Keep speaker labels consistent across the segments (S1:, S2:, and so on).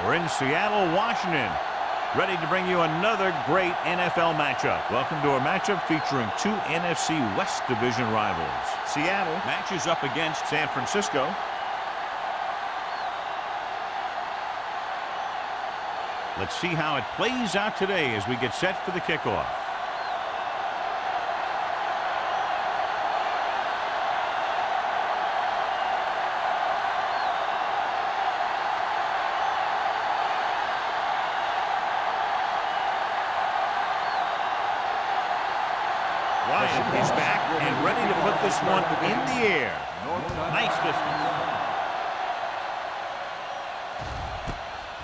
S1: We're in Seattle, Washington, ready to bring you another great NFL matchup. Welcome to our matchup featuring two NFC West Division rivals. Seattle matches up against San Francisco. Let's see how it plays out today as we get set for the kickoff. Ryan is back and ready to put this one in the air. Nice distance.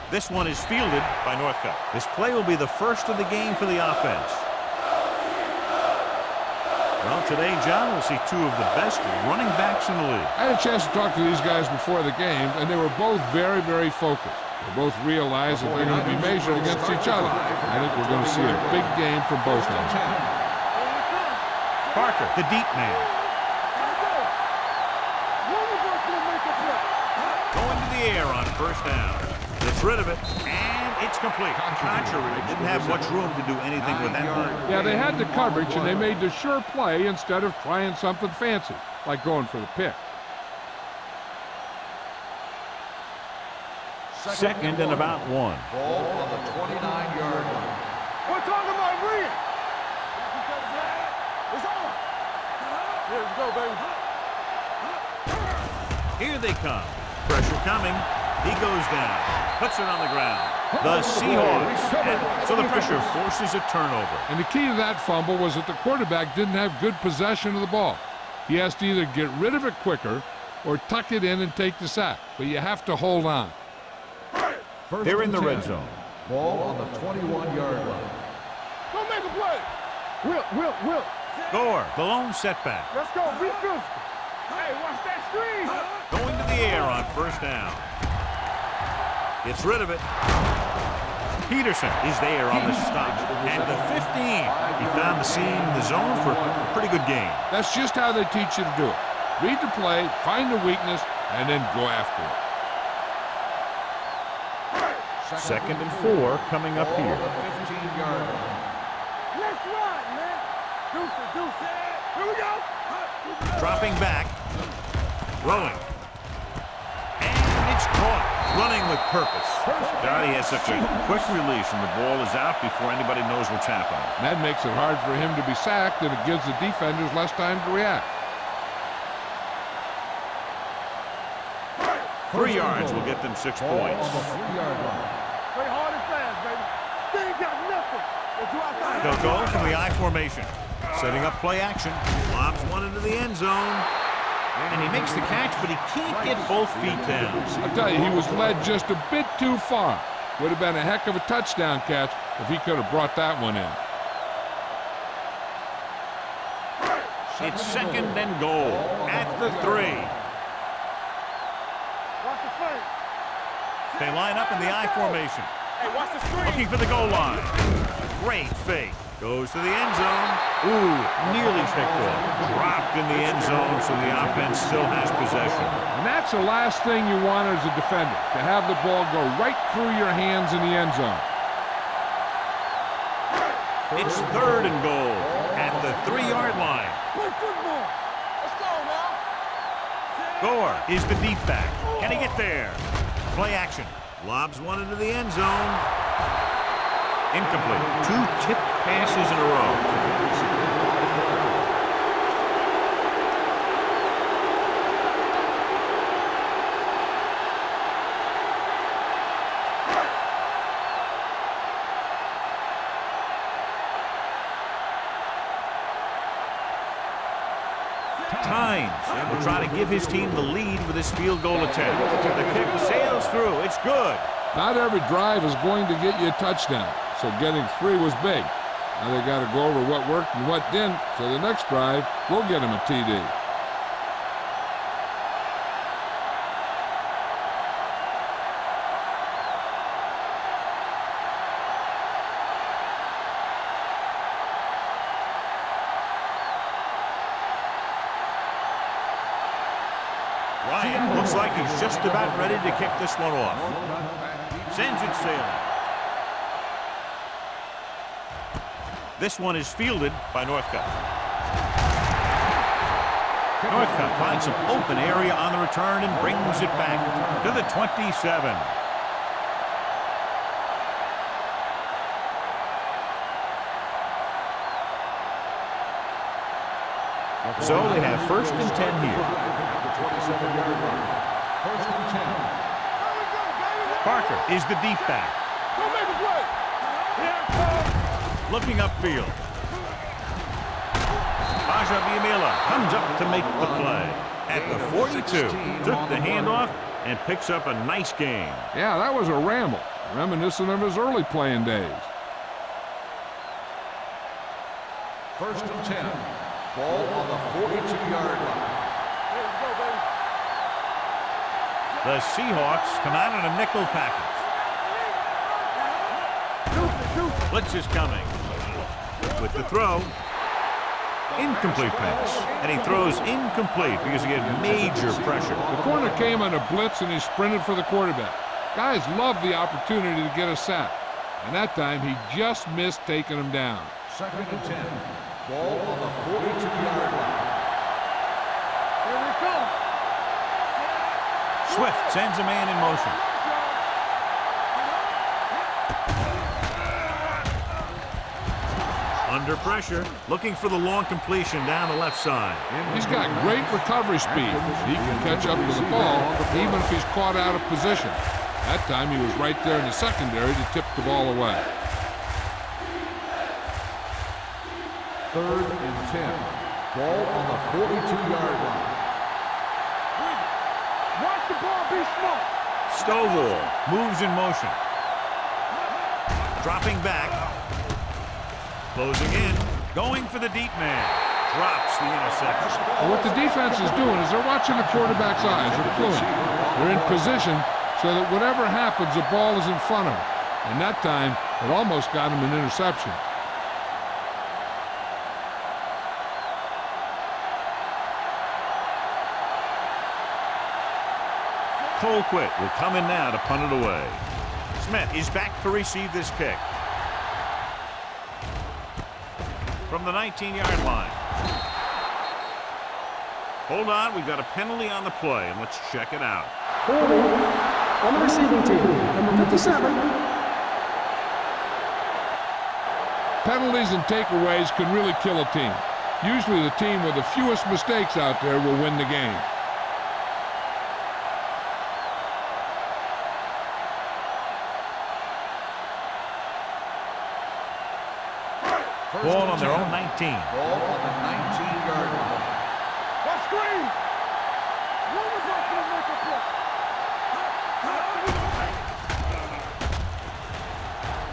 S1: This one is fielded by Northcutt. This play will be the first of the game for the offense. Well, today, John, we'll see two of the best running backs in the league.
S2: I had a chance to talk to these guys before the game, and they were both very, very focused. They both realize that they're going to be measured against each other. I think we're going to see a big game from both of them.
S1: Parker, the deep man. Going to the air on first down. Gets rid of it, and it's complete. Contrary, didn't have much room to do anything with that one.
S2: Yeah, they had the coverage, and they made the sure play instead of trying something fancy, like going for the pick.
S1: Second and about one.
S3: Ball on the 29-yard line.
S4: We're talking about Reed. It's on. Here we go, baby.
S1: Here they come. Pressure coming. He goes down. Puts it on the ground. The Seahawks. And so the pressure forces a turnover.
S2: And the key to that fumble was that the quarterback didn't have good possession of the ball. He has to either get rid of it quicker or tuck it in and take the sack. But you have to hold on.
S1: They're in the red zone.
S3: Ball on the 21-yard line.
S4: Go make a play. Will.
S1: Gore, the lone setback.
S4: Let's go. Be physical. Hey, watch that screen.
S1: Going to the air on first down. Gets rid of it. Peterson is there on the stop. And the 15. He found the seam in the zone for a pretty good game.
S2: That's just how they teach you to do it. Read the play, find the weakness, and then go after it.
S1: Second and 4 coming up here.
S3: 15-yard line.
S4: Let's ride, man. Deuce it. Here we go.
S1: Dropping back. Throwing. And it's caught. Running with purpose. God, he has such a quick release, and the ball is out before anybody knows what's happening.
S2: And that makes it hard for him to be sacked, and it gives the defenders less time to react.
S1: 3 yards will get them 6
S3: Ball
S1: points.
S3: on the 3-yard line.
S4: Play hard and fast, baby. They ain't got nothing.
S1: They'll go from the I formation. Setting up play action. Lobs one into the end zone. And he makes the catch, but he can't get both feet down.
S2: I'll tell you, he was led just a bit too far. Would have been a heck of a touchdown catch if he could have brought that one in.
S1: It's second and goal at the 3.
S4: Watch the flank.
S1: They line up in the I formation.
S4: Hey, watch the screen.
S1: Looking for the goal line. Great fake. Goes to the end zone. Ooh, nearly picked off. Dropped in the end zone, so the offense still has possession.
S2: And that's the last thing you want as a defender, to have the ball go right through your hands in the end zone.
S1: It's third and goal at the 3-yard line.
S4: Play football. Let's go now.
S1: Gore is the deep back. Can he get there? Play action. Lobs one into the end zone. Incomplete. 2 tipped passes in a row. Tynes will try to give his team the lead with his field goal attempt. The kick sails through. It's good.
S2: Not every drive is going to get you a touchdown, so getting 3 was big. Now they got to go over what worked and what didn't, so the next drive will get him a TD.
S1: Bryant looks like he's just about ready to kick this one off. Sends it sailing. This one is fielded by Northcutt. Northcutt finds some open area on the return and brings it back to the 27. So they have 1st and 10 here.
S3: First and 10.
S1: Parker is the deep back.
S4: Go make a play.
S1: Looking upfield. Baja comes up to make the play. At the 42, took the handoff and picks up a nice gain.
S2: Yeah, that was a ramble, reminiscent of his early playing days.
S3: First and 10. Ball on the 42-yard line.
S1: The Seahawks come out in a nickel package. Blitz is coming. With the throw. Incomplete pass. And he throws incomplete because he had major pressure.
S2: The corner came on a blitz and he sprinted for the quarterback. Guys love the opportunity to get a sack. And that time he just missed taking him down.
S3: Second and 10. Ball on the 42-yard line.
S4: Here we come.
S1: Swift sends a man in motion. Under pressure, looking for the long completion down the left side.
S2: He's got great recovery speed. He can catch up to the ball even if he's caught out of position. That time he was right there in the secondary to tip the ball away.
S3: Third and 10. Ball on the 42-yard line.
S4: Watch the ball be smart.
S1: Stovall moves in motion. Dropping back. Closing in. Going for the deep man. Drops the interception.
S2: And what the defense is doing is they're watching the quarterback's eyes. They're cluing. They're in position so that whatever happens, the ball is in front of him. And that time, it almost got him an interception.
S1: Colquitt will come in now to punt it away. Smith is back to receive this kick. From the 19-yard line. Hold on, we've got a penalty on the play, and let's check it out.
S5: Holding on the receiving team, number 57.
S2: Penalties and takeaways can really kill a team. Usually the team with the fewest mistakes out there will win the game.
S1: Ball on their own 19.
S3: Ball on the 19-yard line.
S4: Let's screen. Roman's not going to make a play.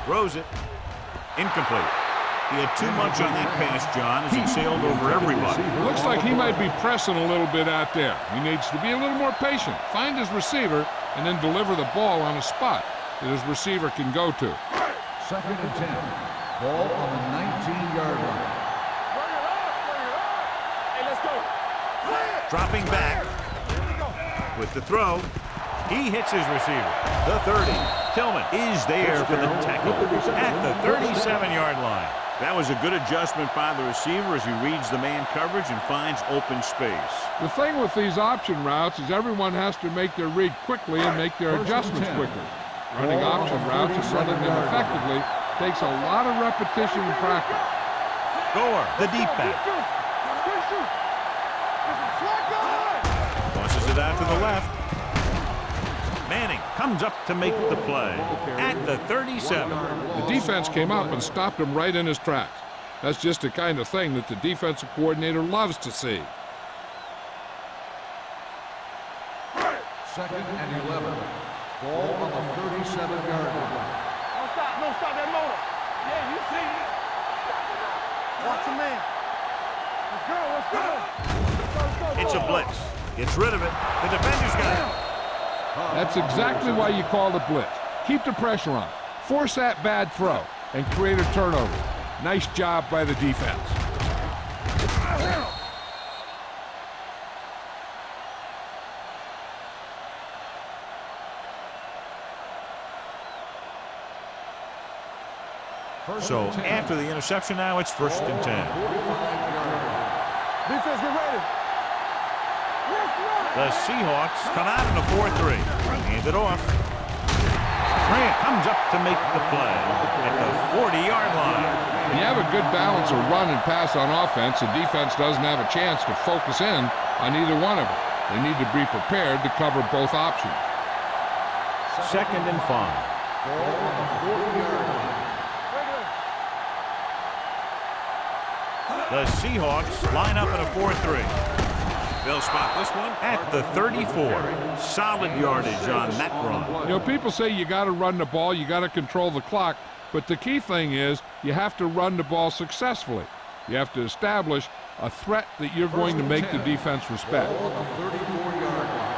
S1: Throws it. Incomplete. He had too much on that pass, John, as it sailed over everybody.
S2: It looks like he might be pressing a little bit out there. He needs to be a little more patient, find his receiver, and then deliver the ball on a spot that his receiver can go to.
S3: Second and 10. Ball on the 19-yard line.
S4: Bring it up. Hey, let's go.
S1: Dropping back. With the throw. He hits his receiver. The 30. Tillman is there for the tackle at the 37-yard line. That was a good adjustment by the receiver as he reads the man coverage and finds open space.
S2: The thing with these option routes is everyone has to make their read quickly and make their adjustments quickly. Running option routes and running them effectively takes a lot of repetition and practice.
S1: Gore, the deep back. Tosses it out to the left. Manning comes up to make the play at the 37.
S2: The defense came up and stopped him right in his tracks. That's just the kind of thing that the defensive coordinator loves to see.
S3: Second and 11. Ball on the 37-yard line.
S4: Don't stop that motor. Yeah, you see it. Watch the man. Let's go.
S1: It's a blitz. Gets rid of it. The defender's got it.
S2: That's exactly why you call the blitz. Keep the pressure on. Force that bad throw and create a turnover. Nice job by the defense.
S1: So after the interception now, it's 1st and 10.
S4: Defense, get ready.
S1: The Seahawks come out in a 4-3. Hand it off. Grant comes up to make the play at the 40-yard line.
S2: When you have a good balance of run and pass on offense, the defense doesn't have a chance to focus in on either one of them. They need to be prepared to cover both options.
S1: 2nd and 5.
S3: Ball on the 40-yard line.
S1: The Seahawks line up in a 4-3. They'll spot this one at the 34. Solid yardage on that run.
S2: You know, people say you got to run the ball, you got to control the clock, but the key thing is you have to run the ball successfully. You have to establish a threat that you're going to make the defense respect.
S3: Ball on the 34-yard line.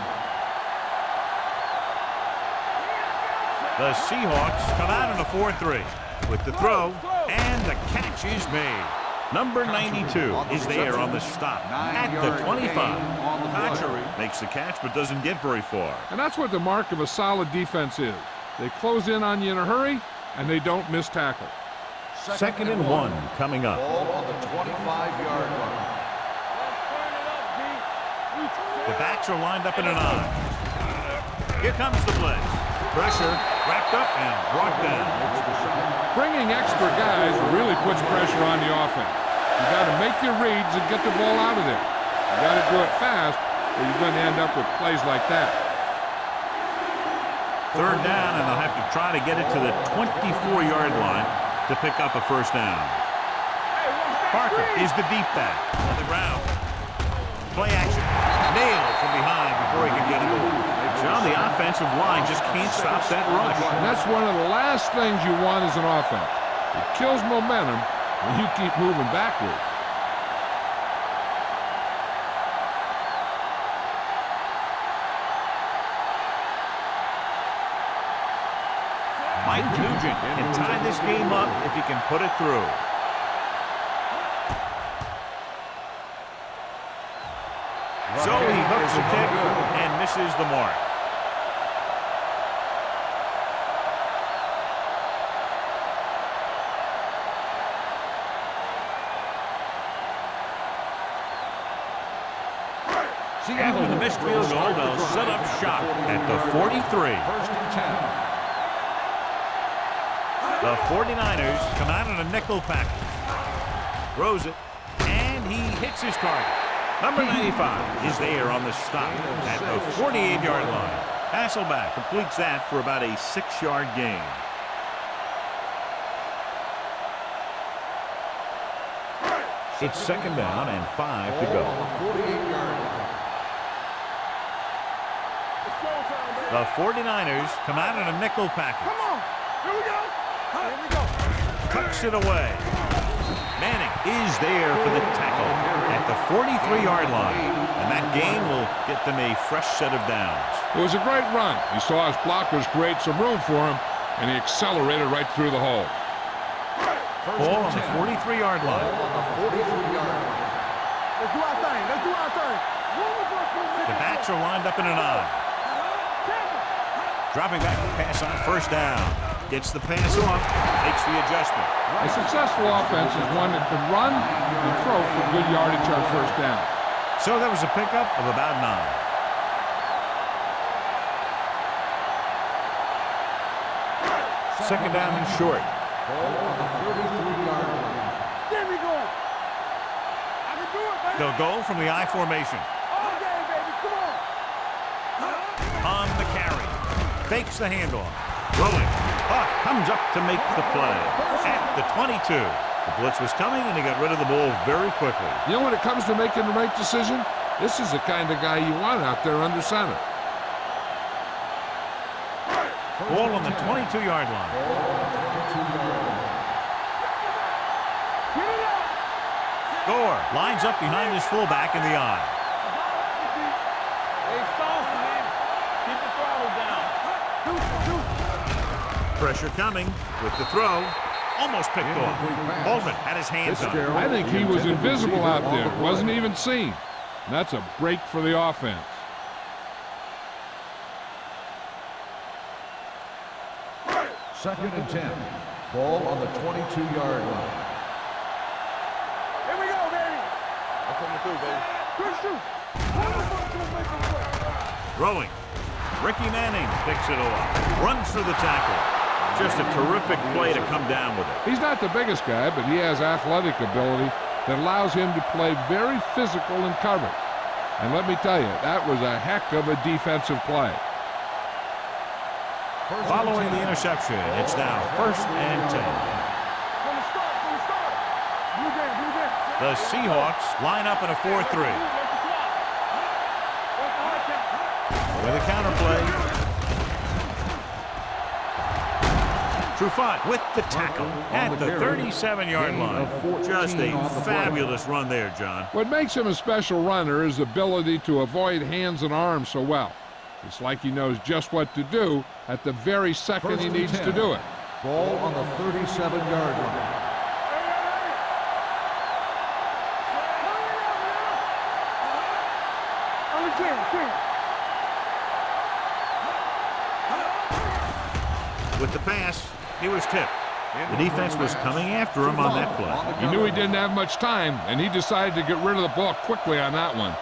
S1: The Seahawks come out in a 4-3 with the throw, and the catch is made. Number 92 is there on the stop at the 25. Hatchery makes the catch but doesn't get very far.
S2: And that's what the mark of a solid defense is. They close in on you in a hurry, and they don't miss tackle.
S1: 2nd and 1 coming up.
S3: Ball on the 25-yard line.
S1: The backs are lined up in an I. Here comes the blitz. Pressure wrapped up and brought down.
S2: Bringing extra guys really puts pressure on the offense. You got to make your reads and get the ball out of there. You got to do it fast, or you're going to end up with plays like that.
S1: 3rd down, and they'll have to try to get it to the 24-yard line to pick up a 1st down. Parker is the deep back on the ground. Play action. Nailed from behind before he can get it over. John, the offensive line just can't stop that rush.
S2: And that's one of the last things you want as an offense. It kills momentum when you keep moving backward.
S1: Mike Nugent can tie this game up if he can put it through. So he hooks the kick and misses the mark. After the missed field goal, they'll set up shop at the 43.
S3: 1st and 10.
S1: The 49ers come out in a nickel package. Throws it, and he hits his target. Number 95 is there on the stop at the 48-yard line. Hasselback completes that for about a 6-yard gain. It's 2nd down and 5 to go.
S3: 48-yard line.
S1: The 49ers come out in a nickel package.
S4: Come on. Here we go. Here we go.
S1: Tucks it away. Manning is there for the tackle at the 43-yard line. And that gain will get them a fresh set of downs.
S2: It was a great run. He saw his blockers create some room for him, and he accelerated right through the hole.
S1: Ball on the 43-yard line.
S3: Ball on the 43-yard line.
S4: Let's do our thing. Let's do our thing.
S1: The backs are lined up in an I. Dropping back to pass on 1st down. Gets the pass off. Makes the adjustment.
S2: A successful offense is one that can run and throw for good yardage on 1st down.
S1: So that was a pickup of about 9. 2nd down and short.
S3: Ball on the 33-yard line.
S4: There we go. I can do it, baby.
S1: They'll go from the I formation.
S4: All day, baby. Come on.
S1: On the carry. Fakes the handoff. Rolling. Huff comes up to make the play at the 22. The blitz was coming, and he got rid of the ball very quickly.
S2: You know, when it comes to making the right decision, this is the kind of guy you want out there under center.
S1: Ball on the 22-yard line. Gore lines up behind his fullback in the I.
S4: Hey, soft, man. Keep the throttle down.
S1: Pressure coming with the throw. Almost picked off. Baldwin had his hands on it.
S2: I think he was invisible out there. Wasn't even seen. And that's a break for the offense.
S3: Second and 10. Ball on the 22-yard line.
S4: Here we go, baby. I'm coming through, baby. Good shoot.
S1: Throwing. Ricky Manning picks it off. Runs through the tackle. Just a terrific play to come down with it.
S2: He's not the biggest guy, but he has athletic ability that allows him to play very physical in coverage. And let me tell you, that was a heck of a defensive play.
S1: Following the interception, it's now 1st and 10.
S4: From the start. Blue game.
S1: The Seahawks line up in a 4-3. With a counterplay. Trufant with the tackle at the 37-yard line. Just a fabulous run there, John.
S2: What makes him a special runner is his ability to avoid hands and arms so well. It's like he knows just what to do at the very second he needs to do it.
S3: Ball on the 37-yard line.
S1: With the pass, he was tipped. The defense was coming after him on that play.
S2: He knew he didn't have much time, and he decided to get rid of the ball quickly on that one.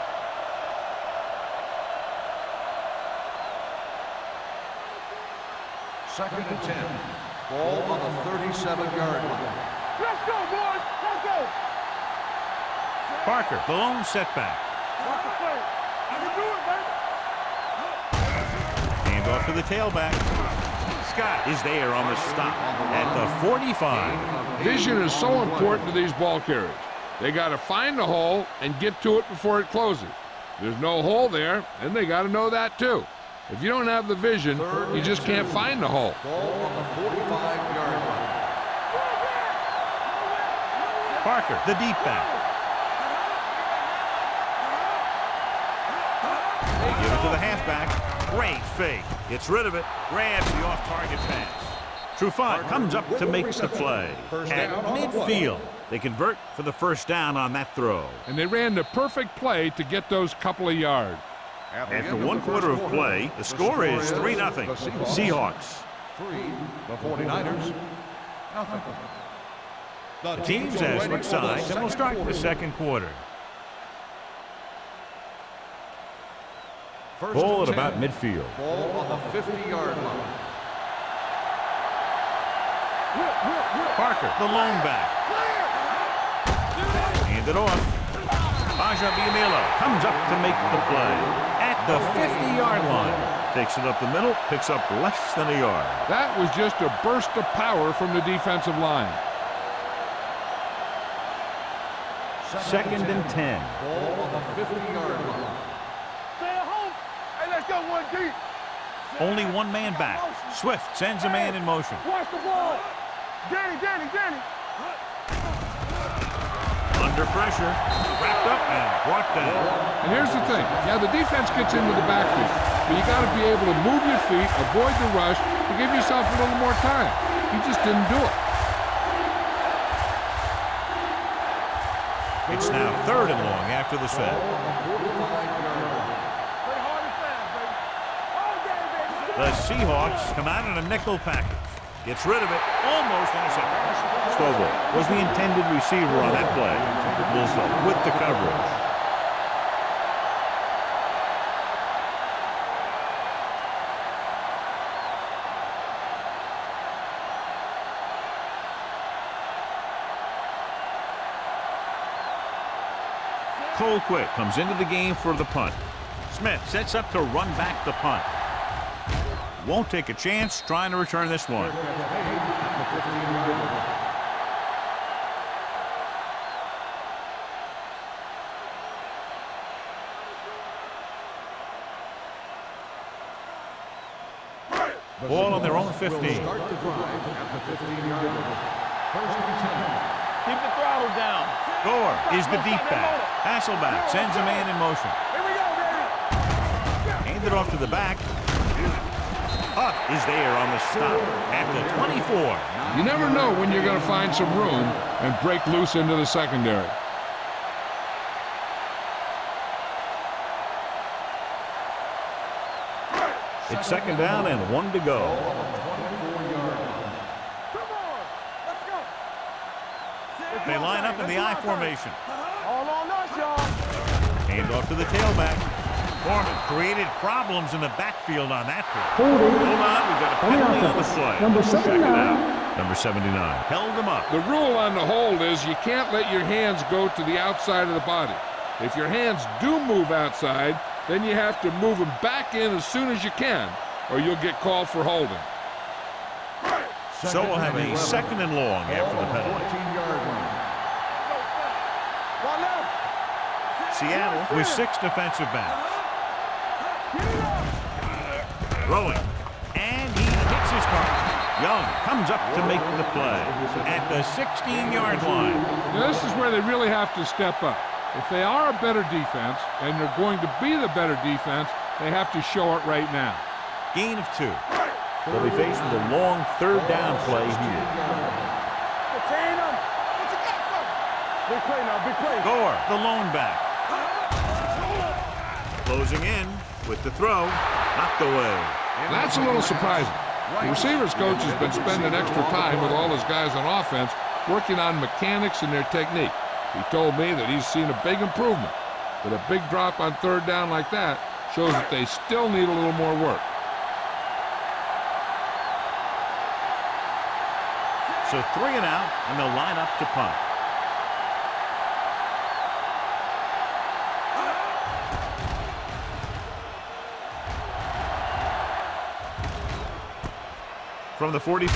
S3: Second and 10. Ball on the 37-yard line.
S4: Let's go, boys. Let's go.
S1: Parker, the lone setback.
S4: Watch the play. I can do it, baby.
S1: Hand off to the tailback. Scott is there on the stop at the 45.
S2: Vision is so important to these ball carriers. They got to find the hole and get to it before it closes. There's no hole there, and they got to know that too. If you don't have the vision, you just can't find the hole.
S3: Ball on the 45-yard line.
S1: Parker, the deep back. They give it to the halfback. Great fake. Gets rid of it. Grabs the off-target pass. Trufant comes up to make the play. At midfield, they convert for the first down on that throw.
S2: And they ran the perfect play to get those couple of yards.
S1: After one quarter of play, the score is 3-0. Seahawks.
S3: 3, the 49ers, nothing.
S1: The teams have switched sides, and we'll start the second quarter. Ball at about midfield.
S3: Ball on the 50-yard line.
S1: Parker, the lone back. Hand it off. Baja Biamilo comes up to make the play. At the 50-yard line. Takes it up the middle, picks up less than a yard.
S2: That was just a burst of power from the defensive line.
S1: Second and 10.
S3: Ball on the 50-yard line.
S4: Stay at home. Hey, let's go one deep.
S1: Only one man back. Swift sends a man in motion.
S4: Watch the ball. Danny.
S1: Under pressure. Wrapped up and brought down.
S2: And here's the thing. Yeah, the defense gets into the backfield, but you got to be able to move your feet, avoid the rush, to give yourself a little more time. He just didn't do it.
S1: It's now 3rd and long after the set. The Seahawks come out in a nickel package. Gets rid of it, almost intercepted. Stovall was the intended receiver on that play. Wilson with the coverage. Colquitt comes into the game for the punt. Smith sets up to run back the punt. Won't take a chance trying to return this one. Ball on their own 15.
S3: Start the drive at the 15-yard line. First and 10.
S4: Keep the throttle down.
S1: Gore is the deep back. Hasselback sends a man in motion.
S4: Here we go, baby.
S1: Handed off to the back. Huff is there on the stop at the 24.
S2: You never know when you're going to find some room and break loose into the secondary.
S1: It's 2nd down and 1 to go. They line up in the I formation.
S4: All on us, y'all.
S1: Hand off to the tailback. Foreman created problems in the backfield on that play.
S5: Holding.
S1: Hold on, we've got a
S5: On the
S1: penalty on the
S5: offense.
S1: play.
S5: Number
S1: Check it
S5: 79.
S1: out. Number 79 held him up.
S2: The rule on the hold is you can't let your hands go to the outside of the body. If your hands do move outside, then you have to move them back in as soon as you can, or you'll get called for holding.
S1: So we'll have a second and long after the penalty.
S3: 14-yard line.
S4: One left.
S1: Seattle with 6 defensive backs. Throwing. And he hits his target. Young comes up to make the play at the 16-yard line.
S2: Now, this is where they really have to step up. If they are a better defense, and they're going to be the better defense, they have to show it right now.
S1: Gain of 2. They'll be faced with a long third down play here.
S4: Contain him. What you got for him? Big play now, big play.
S1: Gore, the lone back. Closing in with the throw. Knocked away.
S2: That's a little surprising. The receivers coach has been spending extra time with all his guys on offense working on mechanics and their technique. He told me that he's seen a big improvement, but a big drop on third down like that shows that they still need a little more work.
S1: So 3 and out, and they'll line up to punt. From the 44.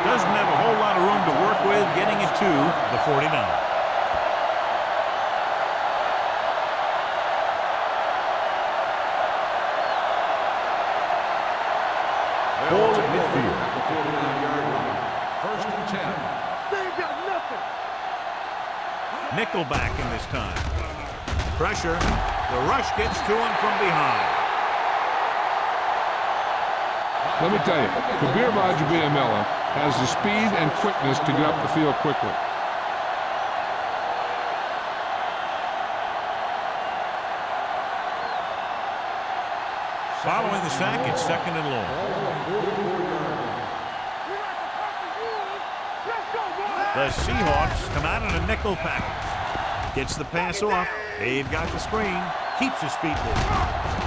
S1: Doesn't have a whole lot of room to work with, getting it to the 49. Ball at midfield.
S3: 49-yard line. First and 10.
S4: They ain't got nothing.
S1: Nickelback in this time. Pressure. The rush gets to him from behind.
S2: Let me tell you, Kabir Bajabia-Miller has the speed and quickness to get up the field quickly.
S1: Following the sack, it's second and long. The Seahawks come out in a nickel package. Gets the pass off. They've got the screen. Keeps his feet moving.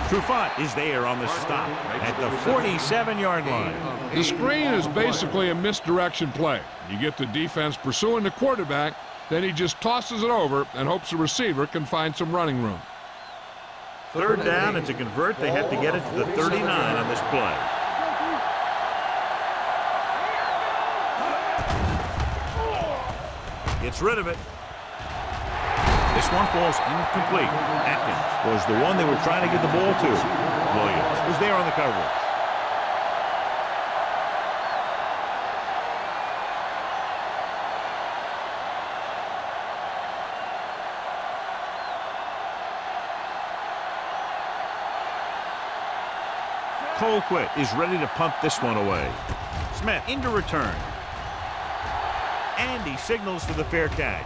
S1: Trufant is there on the stop at the 47-yard line.
S2: The screen is basically a misdirection play. You get the defense pursuing the quarterback, then he just tosses it over and hopes the receiver can find some running room.
S1: Third down, and to convert, they have to get it to the 39 on this play. Gets rid of it. This one falls incomplete. Atkins was the one they were trying to get the ball to. Williams was there on the coverage. Colquitt is ready to punt this one away. Smith into return. And he signals for the fair catch.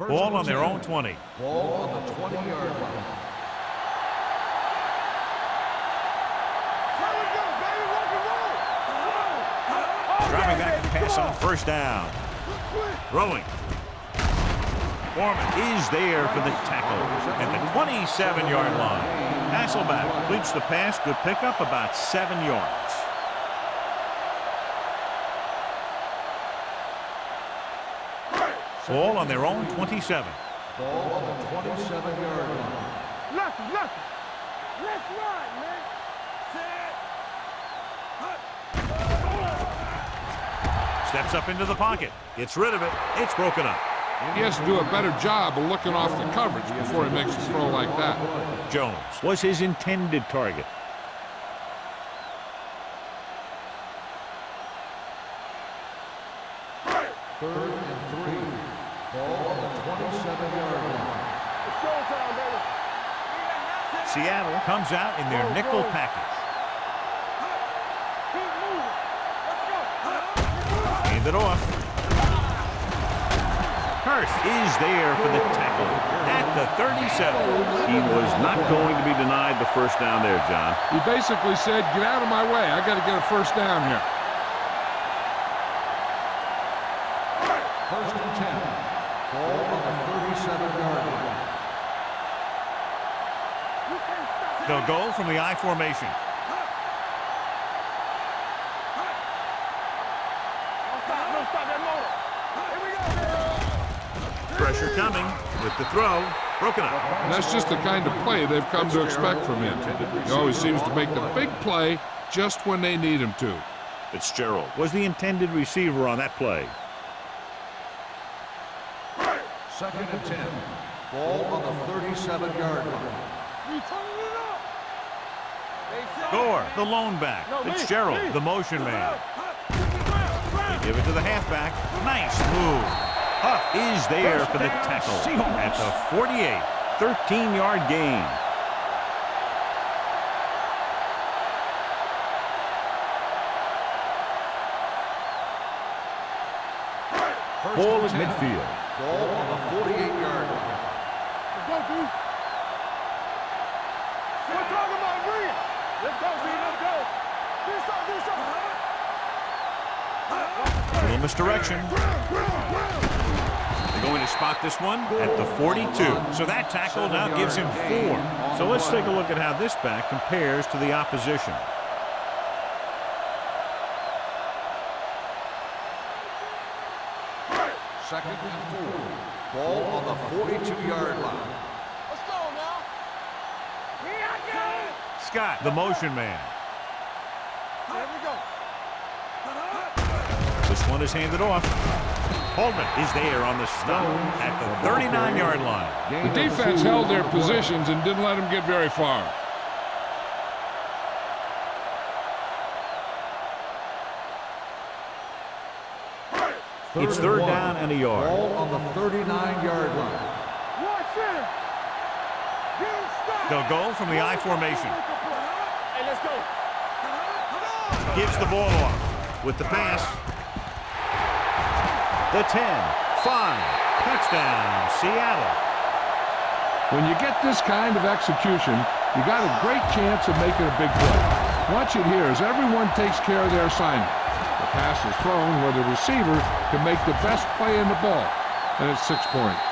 S1: Ball on their own 20.
S3: Ball on the 20-yard line.
S1: Driving back to pass on first down. Throwing. Foreman is there for the tackle at the 27-yard line. Hasselback completes the pass. Good pickup, about 7 yards. Ball on their own 27.
S3: Ball on the 27-yard line.
S4: Nothing. Let's run, man.
S1: Steps up into the pocket. Gets rid of it. It's broken up.
S2: He has to do a better job of looking off the coverage before he makes a throw like that.
S1: Jones was his intended target.
S3: Third and 3. Ball on the 27-yard line.
S4: It's showtime, baby.
S1: Seattle comes out in their nickel package.
S4: Keep moving. Let's go.
S1: Hand it off. Hurst is there for the tackle at the 37. He was not going to be denied the first down there, John.
S2: He basically said, get out of my way. I got to get a first down here.
S3: First and 10. Ball on the 37-yard line.
S1: They'll go from the I formation.
S4: Don't stop that motor. Here we go.
S1: Pressure coming with the throw. Broken up.
S2: And that's just the kind of play they've come to expect from him. He always seems to make the big play just when they need him to.
S1: Fitzgerald was the intended receiver on that play.
S3: Second and 10. Ball on the 37-yard line.
S1: Gore, the lone back. Fitzgerald, the motion man. They give it to the halfback. Nice move. Huff is there for the tackle at the 48. 13-yard gain.
S3: Ball at midfield. Ball on the 48-yard line.
S4: Let's go, B. We're talking about Green. Let's go, B. Let's go. Do something.
S1: A little misdirection. They're going to spot this one at the 42. So that tackle now gives him 4. So let's take a look at how this back compares to the opposition.
S3: Second and 4. Ball on the 42-yard line.
S4: Let's go now. Here I go.
S1: Scott, the motion man.
S4: There we go.
S1: This one is handed off. Holman is there on the stop at the 39-yard line.
S2: The defense held their positions and didn't let them get very far.
S1: It's third down and a yard.
S3: Ball on the 39-yard line.
S4: Watch it.
S1: They'll go from the I formation.
S4: Hey, let's go.
S1: Gives the ball off with the pass. The 10, 5, touchdown, Seattle.
S2: When you get this kind of execution, you got a great chance of making a big play. Watch it here as everyone takes care of their assignment. The pass is thrown where the receiver can make the best play in the ball, and it's 6 points.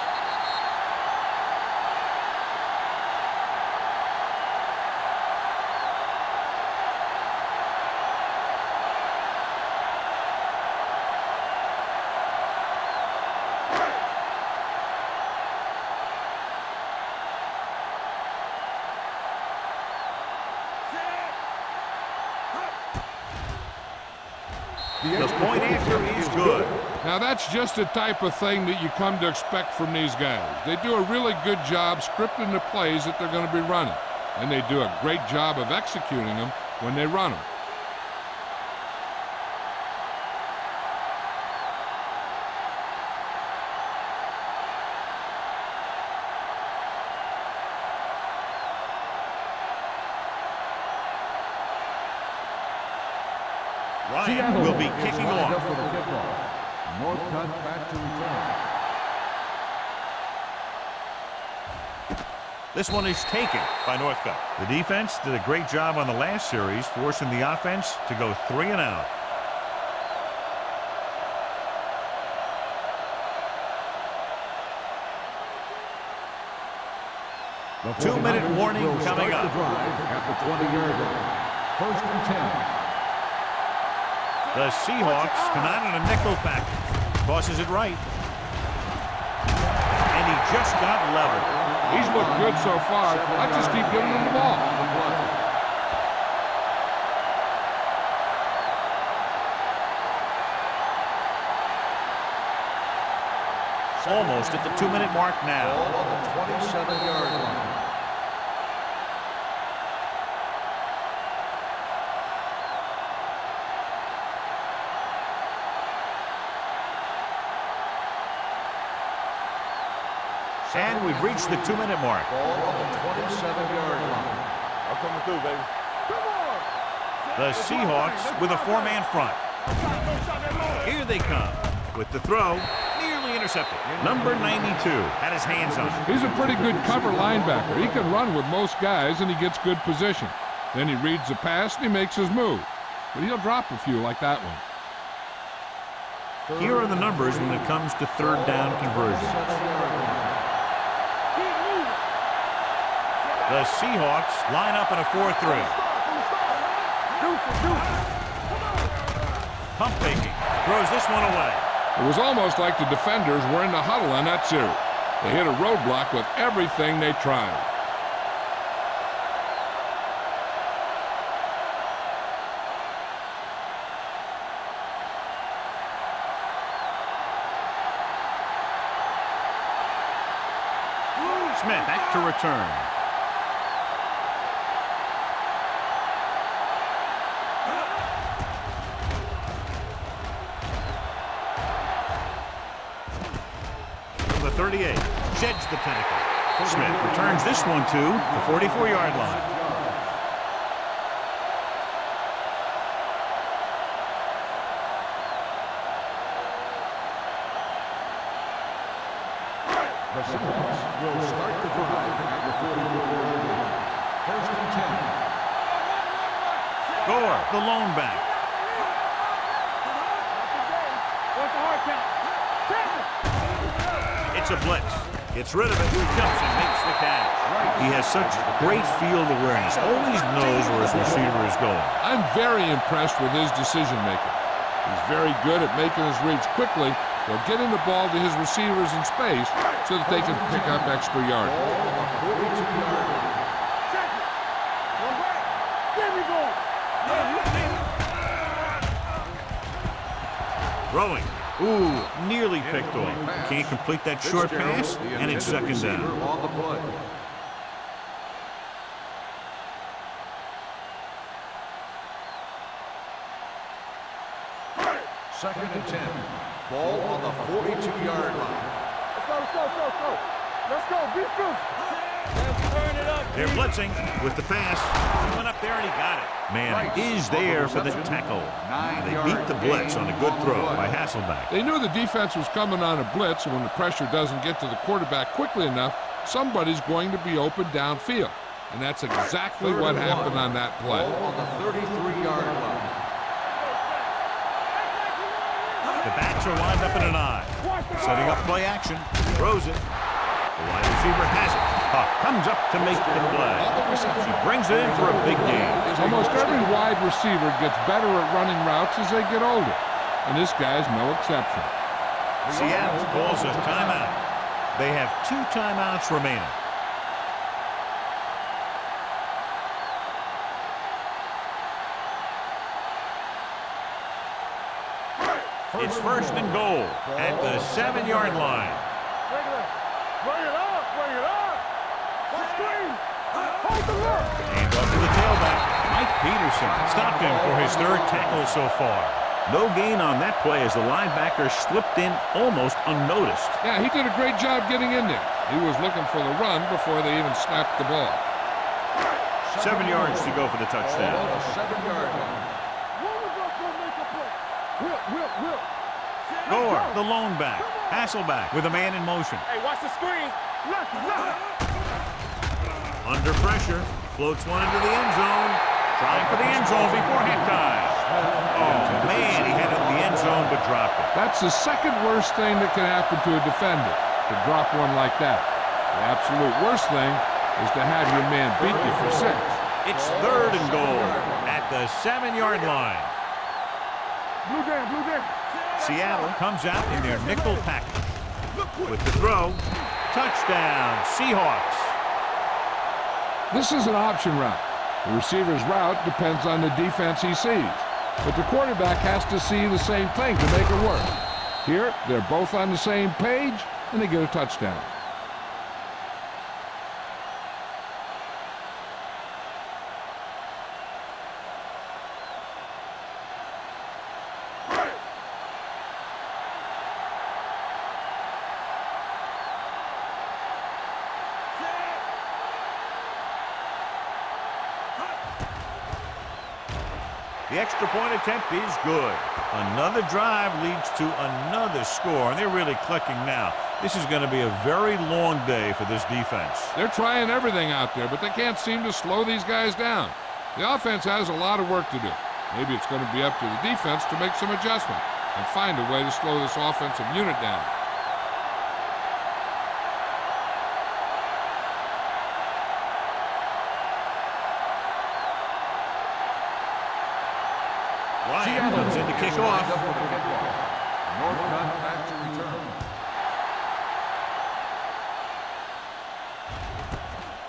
S1: The point after is good.
S2: Now that's just the type of thing that you come to expect from these guys. They do a really good job scripting the plays that they're going to be running, and they do a great job of executing them when they run them.
S1: Ryan will be kicking off.
S3: Northcutt back to return.
S1: This one is taken by Northcutt. The defense did a great job on the last series, forcing the offense to go 3 and out.
S3: The
S1: 2-minute warning
S3: will
S1: coming
S3: start
S1: up.
S3: the drive at the 20-yard line. First and 10.
S1: The Seahawks come out in a nickel package. Tosses it right. And he just got leveled.
S2: He's looked good so far. I just keep giving him the ball.
S1: Almost at the 2-minute mark now.
S3: Ball on the 27-yard line.
S1: And we've reached the 2-minute mark.
S3: Ball on the 27-yard line.
S4: I'm coming through, baby. Come on.
S1: The Seahawks with a 4-man front.
S4: Don't stop that motor.
S1: Here they come with the throw. Nearly intercepted. Number 92 had his hands on it.
S2: He's a pretty good cover linebacker. He can run with most guys, and he gets good position. Then he reads the pass, and he makes his move. But he'll drop a few like that one.
S1: Here are the numbers when it comes to third down conversions. The Seahawks line up in a 4-3. Pump faking. Throws this one away.
S2: It was almost like the defenders were in the huddle on that series. They hit a roadblock with everything they tried.
S1: Smith back to return. From the 38, sheds the tackle. Smith returns this one to the 44-yard line.
S3: The Seahawks will start the drive at the 44-yard line. First and 10.
S1: Gore, the lone back.
S4: What's the hard count?
S1: It's a blitz. Gets rid of it. Jumps and makes the catch. He has such great field awareness. Always knows where his receiver is going.
S2: I'm very impressed with his decision making. He's very good at making his reads quickly. They'll get in the ball to his receivers in space so that they can pick up extra yards.
S1: Throwing. Ooh, nearly picked off. Can't complete that short pass, and it's second down.
S3: On the play. Second and 10. Ball on the 42-yard line.
S4: Let's go. Beat Bruce. Let's turn it up.
S1: They're blitzing with the pass. He went up there and he got it. Man is there for the tackle. They beat the blitz on a good throw by Hasselbeck.
S2: They knew the defense was coming on a blitz, and when the pressure doesn't get to the quarterback quickly enough, somebody's going to be open downfield. And that's exactly what happened on that play.
S3: Ball on the 33-yard line.
S1: The backs are lined up in an I. Setting up play action. Throws it. The wide receiver has it. Huff comes up to make the play. He brings it in for a big game.
S2: Almost every wide receiver gets better at running routes as they get older. And this guy's no exception.
S1: Seattle calls a timeout. They have 2 timeouts remaining. It's first and goal at the 7-yard line.
S4: Bring it up. Screen. Hold the look.
S1: And off to the tailback. Mike Peterson stopped him for his 3rd tackle so far. No gain on that play as the linebacker slipped in almost unnoticed.
S2: Yeah, he did a great job getting in there. He was looking for the run before they even snapped the ball.
S1: 7 yards to go for the touchdown.
S3: Ball on the 7-yard line.
S4: One of us gonna make a play. Will.
S1: Gore, the lone back. Hasselbeck with a man in motion.
S4: Hey, watch the screen. Look.
S1: Under pressure. Floats one into the end zone. Trying for the end zone before halftime. Oh, man, he had it in the end zone but dropped it.
S2: That's the second worst thing that can happen to a defender, to drop one like that. The absolute worst thing is to have your man beat you for 6.
S1: It's 3rd and goal at the 7-yard line.
S4: Blue jam.
S1: Seattle comes out in their nickel package. With the throw, touchdown, Seahawks.
S2: This is an option route. The receiver's route depends on the defense he sees. But the quarterback has to see the same thing to make it work. Here, they're both on the same page, and they get a touchdown.
S1: The extra point attempt is good. Another drive leads to another score, and they're really clicking now. This is going to be a very long day for this defense.
S2: They're trying everything out there, but they can't seem to slow these guys down. The offense has a lot of work to do. Maybe it's going to be up to the defense to make some adjustment and find a way to slow this offensive unit down.
S1: Ryan comes in to kick off.
S3: Northcutt back to return.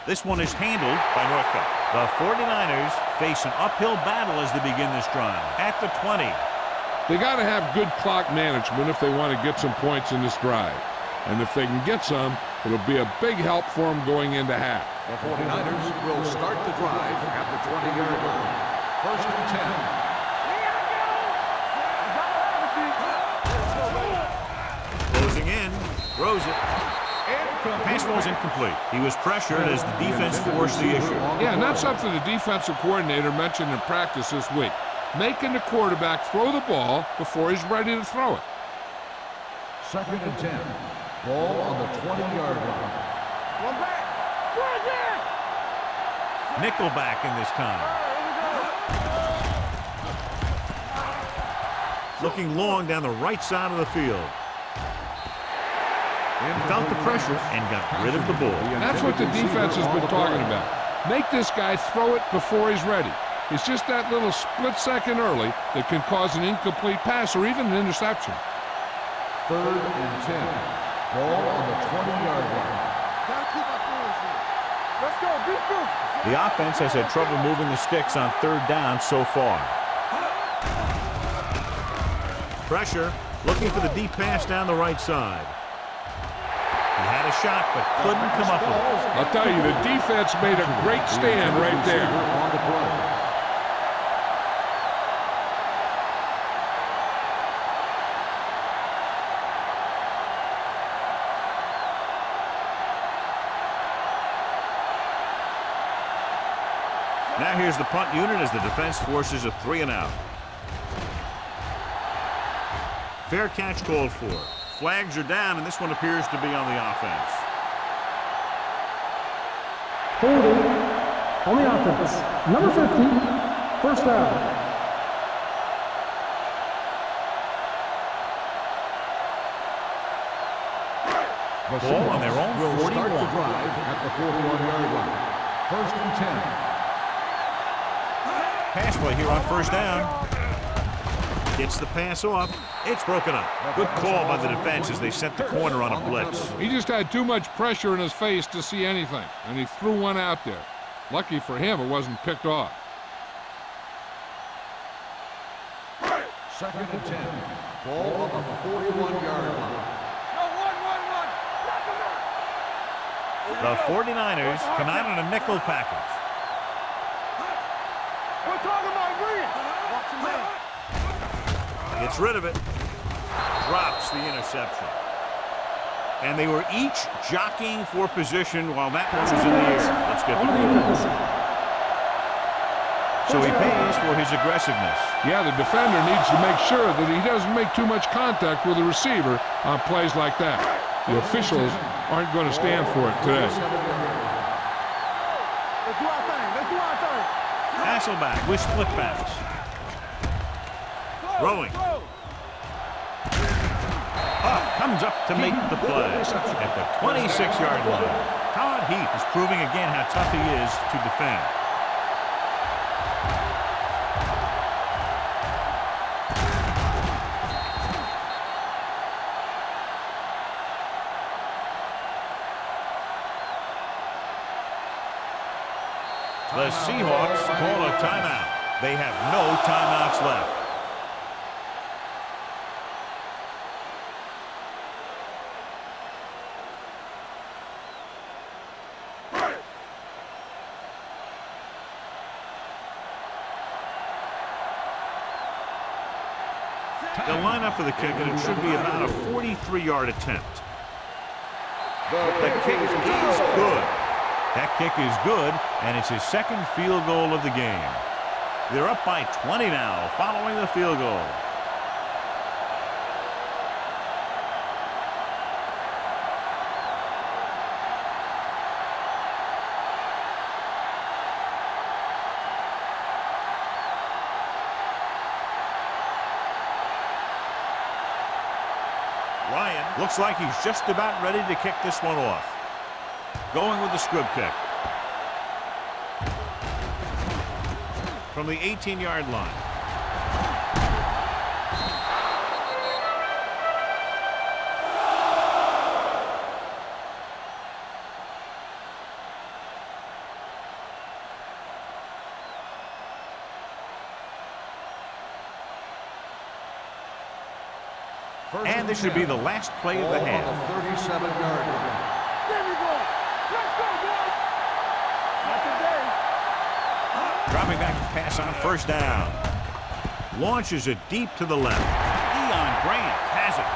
S1: This one is handled by Northcutt. The 49ers face an uphill battle as they begin this drive. At the 20.
S2: They got to have good clock management if they want to get some points in this drive. And if they can get some, it'll be a big help for them going into half.
S3: The 49ers will start the drive at the 20-yard line. First and 10.
S1: Closing in, throws it. Pass was incomplete. He was pressured as the defense forced the issue.
S2: Yeah, and that's something the defensive coordinator mentioned in practice this week. Making the quarterback throw the ball before he's ready to throw it.
S3: Second and 10. Ball on the 20-yard line.
S4: One back.
S1: Nickelback in this time. Looking long down the right side of the field. He felt the pressure and got rid of the ball.
S2: That's what the defense has been talking about. Make this guy throw it before he's ready. It's just that little split second early that can cause an incomplete pass or even an interception.
S3: Third and 10. Ball on the 20-yard line.
S4: Gotta keep our cool here. Let's go, beat Bruce.
S1: The offense has had trouble moving the sticks on third down so far. Pressure, looking for the deep pass down the right side. He had a shot, but couldn't come up with it.
S2: I'll tell you, the defense made a great stand right there.
S3: On the play.
S1: Now here's the punt unit as the defense forces a 3-and-out. Fair catch called for. Flags are down, and this one appears to be on the offense.
S5: Holding on the offense. Number 50, first down.
S1: Ball on their own
S3: will
S1: 41.
S3: start the drive at the 41-yard line. First and 10.
S1: Pass play here on first down. Gets the pass off. It's broken up. Good call by the defense as they sent the corner on a blitz.
S2: He just had too much pressure in his face to see anything, and he threw one out there. Lucky for him, it wasn't picked off.
S3: Second and 10. Ball on the 41-yard line.
S1: The 49ers come out in a nickel package.
S4: We're talking about green. Watch him man.
S1: Gets rid of it. Drops the interception. And they were each jockeying for position while that one was in the air. Let's get the defense. So he pays for his aggressiveness.
S2: Yeah, the defender needs to make sure that he doesn't make too much contact with the receiver on plays like that. The officials aren't going to stand for it today.
S4: Let's do our thing. Let's do our thing.
S1: Hasselback with split pass. Throwing. Huff comes up to make the play at the 26-yard line. Todd Heath is proving again how tough he is to defend. The Seahawks call a timeout. They have no timeouts left. They'll line up for the kick, and it should be about a 43-yard attempt. The kick is good. That kick is good, and it's his second field goal of the game. They're up by 20 now following the field goal. Ryan looks like he's just about ready to kick this one off. Going with the scrub kick. From the 18-yard line. And this should be the last play of the half.
S3: 37-yard line.
S4: There we go. Let's go, boys. Not today.
S1: Dropping back to pass on first down. Launches it deep to the left. Dion Grant has it.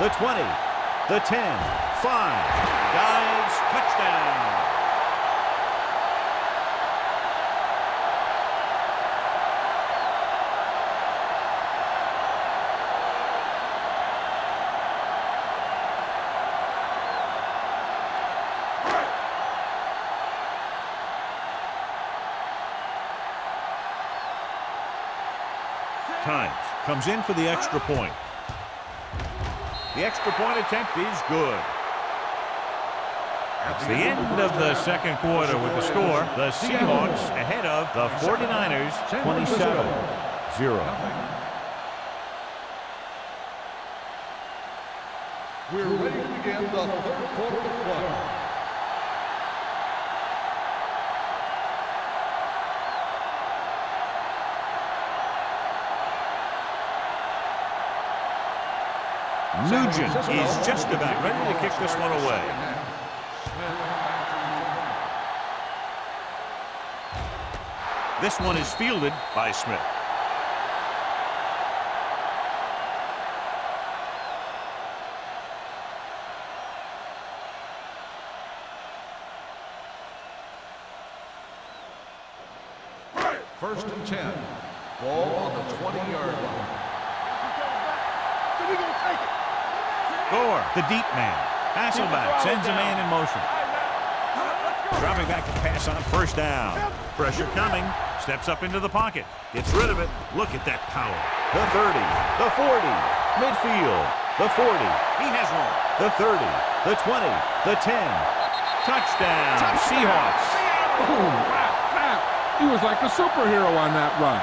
S1: The 20, the 10, 5. Dives, touchdown. Times comes in for the extra point. The extra point attempt is good. That's the end of the second quarter with the score. The Seahawks ahead of the 49ers 27-0.
S3: We're ready to begin the third quarter of play.
S1: Nugent is just about ready to kick this one away. This one is fielded by Smith.
S3: First and 10. Ball on the 20-yard line.
S4: So we gonna take it.
S1: Gore, the deep man. Hasselback sends a man in motion. Dropping back to pass on first down. Pressure coming. Steps up into the pocket. Gets rid of it. Look at that power. The 30, the 40, midfield, the 40. He has one. The 30, the 20, the 10. Touchdown, Seahawks.
S2: Boom. He was like a superhero on that run.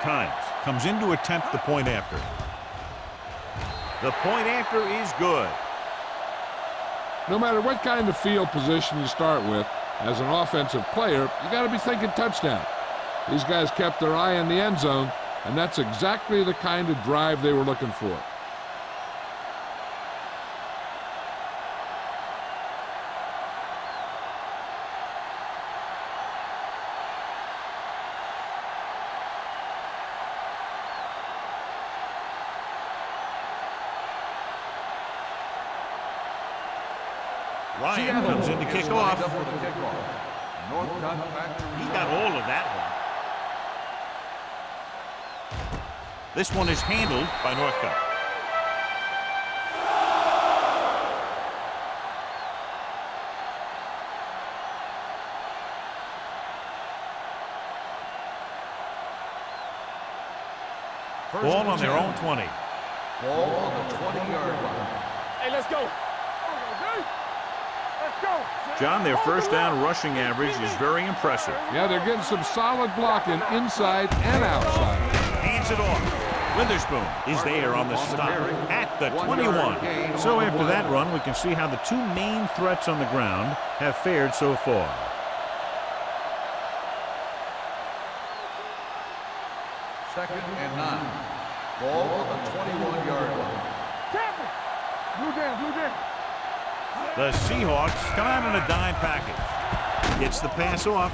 S1: Times comes in to attempt the point after. The point after is good.
S2: No matter what kind of field position you start with, as an offensive player, you got to be thinking touchdown. These guys kept their eye on the end zone, and that's exactly the kind of drive they were looking for.
S1: Ryan comes in to kick off.
S3: For the kickoff. Northcutt back to
S1: He got all of that one. This one is handled by Northcutt. Ball on their own 20.
S3: Ball on the 20-yard line.
S4: Hey, let's go. Let's go.
S1: John, their first down rushing average is very impressive.
S2: Yeah, they're getting some solid blocking inside and outside.
S1: Hands it off. Witherspoon is there on the stop at the 21. So after that run, we can see how the two main threats on the ground have fared so far.
S3: Second and 9. Ball on the 21-yard line.
S4: Blue jam, blue jam.
S1: The Seahawks come out in a dime package. Gets the pass off.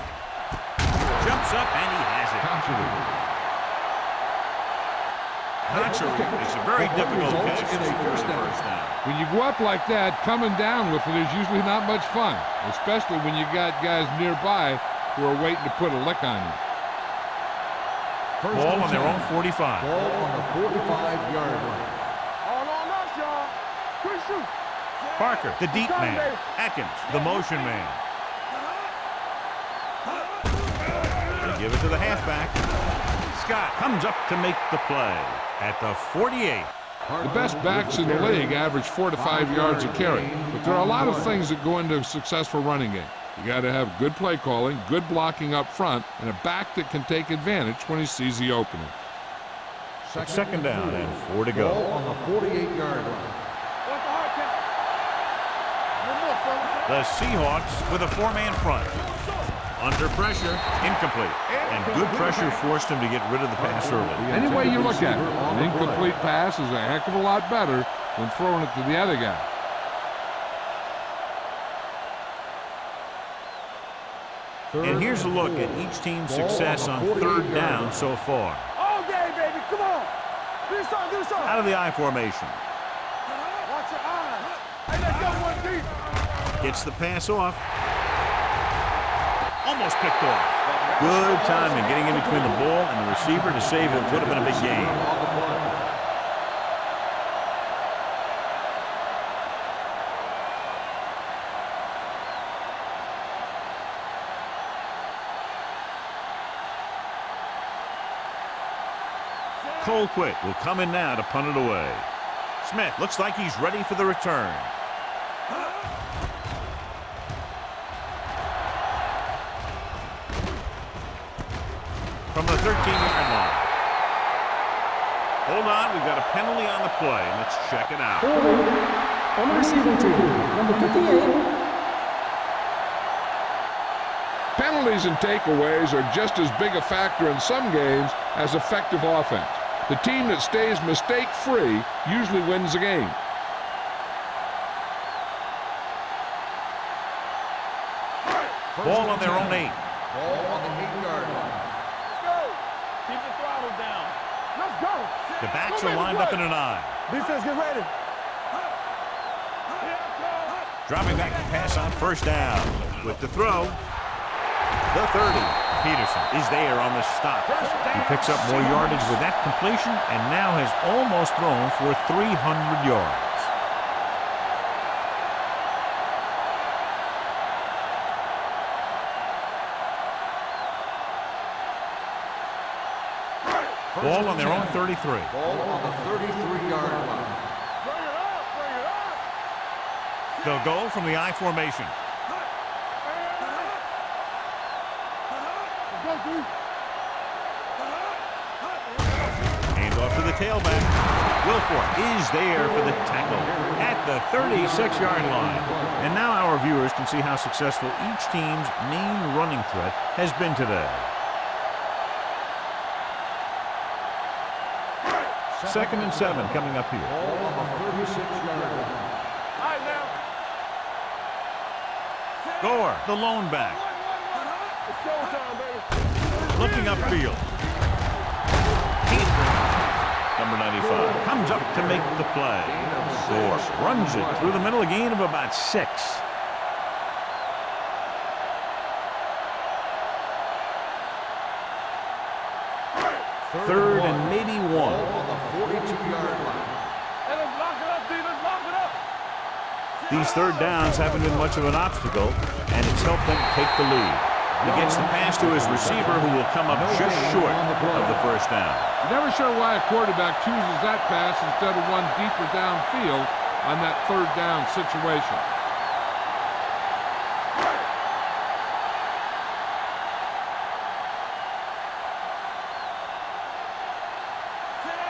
S1: Jumps up, and he has it. Hatchery is a very difficult catch to secure the first down.
S2: When you go up like that, coming down with it is usually not much fun, especially when you got guys nearby who are waiting to put a lick on you.
S1: Ball on their own 45.
S3: Ball on the 45-yard line.
S4: All on us, y'all. Quick shoot.
S1: Parker, the deep man. Atkins, the motion man. They give it to the halfback. Scott comes up to make the play at the 48.
S2: The best backs in the league average 4 to 5 yards a carry, but there are a lot of things that go into a successful running game. You got to have good play calling, good blocking up front, and a back that can take advantage when he sees the opening.
S1: Second down and 4 to go.
S3: Ball on the 48-yard line.
S4: What's the hard count? One more, fellas.
S1: The Seahawks with a 4-man front. Under pressure, incomplete. And good pressure forced him to get rid of the pass early.
S2: Any way you look at it, an incomplete pass is a heck of a lot better than throwing it to the other guy.
S1: And here's a look at each team's success on third down so far.
S4: All day, baby. Come on. Do something, do something.
S1: Out of the I formation.
S4: Watch your eyes. Hey, let's go one deep.
S1: Gets the pass off. Almost picked off. Good timing getting in between the ball and the receiver to save what would have been a big game. Colquitt will come in now to punt it away. Smith looks like he's ready for the return. From the 13-yard line. Hold on, we've got a penalty on the play. Let's check it out.
S5: On the receiving team, number 58.
S2: Penalties and takeaways are just as big a factor in some games as effective offense. The team that stays mistake-free usually wins the game.
S1: Ball on their own 8.
S3: Ball on the 8-yard line.
S4: Let's go. Keep the throttle down. Let's go.
S1: The backs are lined up in an I.
S4: Defense, get ready.
S1: Dropping back to pass on first down. With the throw. The 30. Peterson is there on the stop. He picks up more yardage with that completion and now has almost thrown for 300 yards. Ball on their own 33.
S3: Ball on the 33-yard line.
S4: Bring it up, bring it up.
S1: They'll go from the I formation.
S4: Let's go, dude.
S1: Hand off to the tailback. Wilfork is there for the tackle at the 36-yard line. And now our viewers can see how successful each team's main running threat has been today. Second and 7 coming up here.
S3: Ball on the 36-yard line.
S4: All right, now.
S1: Gore, the lone back,
S4: It's showtime, baby.
S1: looking upfield. Number 95 comes up to make the play. Gore runs it through the middle, a gain of about 6. Third and maybe 1.
S3: Ball on the 42-yard line.
S4: Hey, let's lock it up, D. Let's lock it up.
S1: These third downs haven't been much of an obstacle, and it's helped them take the lead. He gets the pass to his receiver, who will come up just short of the first down.
S2: You're never sure why a quarterback chooses that pass instead of one deeper downfield on that third down situation.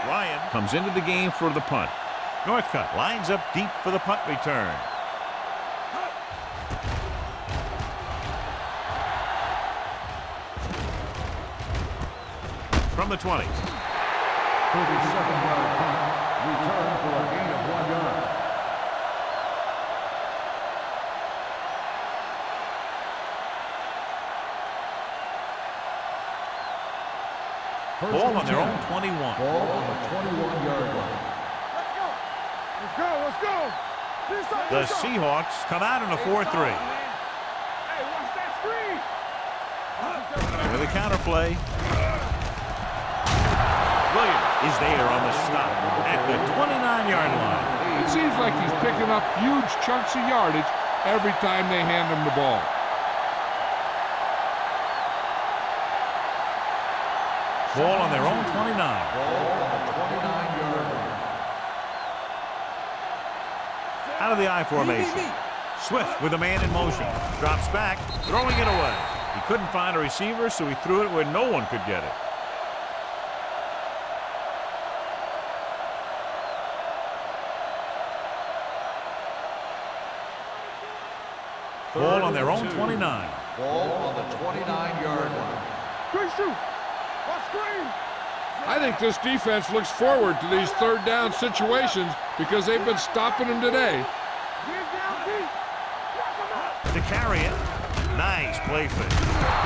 S1: Ryan comes into the game for the punt. Northcutt lines up deep for the punt return. From the 20.
S3: 37-yard punt. Return for a gain of 1 yard.
S1: Ball on their own 21.
S3: Ball on the 21-yard line.
S4: Let's go, let's go.
S1: The Seahawks come out in a 4-3.
S4: Hey, watch that screen.
S1: With a counter play. Williams is there on the stop at the 29-yard line.
S2: It seems like he's picking up huge chunks of yardage every time they hand him the ball.
S1: Ball on their own 29.
S3: Ball on the 29-yard line.
S1: Out of the I formation. Swift with a man in motion. Drops back, throwing it away. He couldn't find a receiver, so he threw it where no one could get it. Ball on their own 29.
S3: Ball on the 29-yard line.
S4: Great shoot. Watch screen.
S2: I think this defense looks forward to these third down situations because they've been stopping them today.
S4: Get down deep. Knock him out.
S1: To carry it. Nice play fake.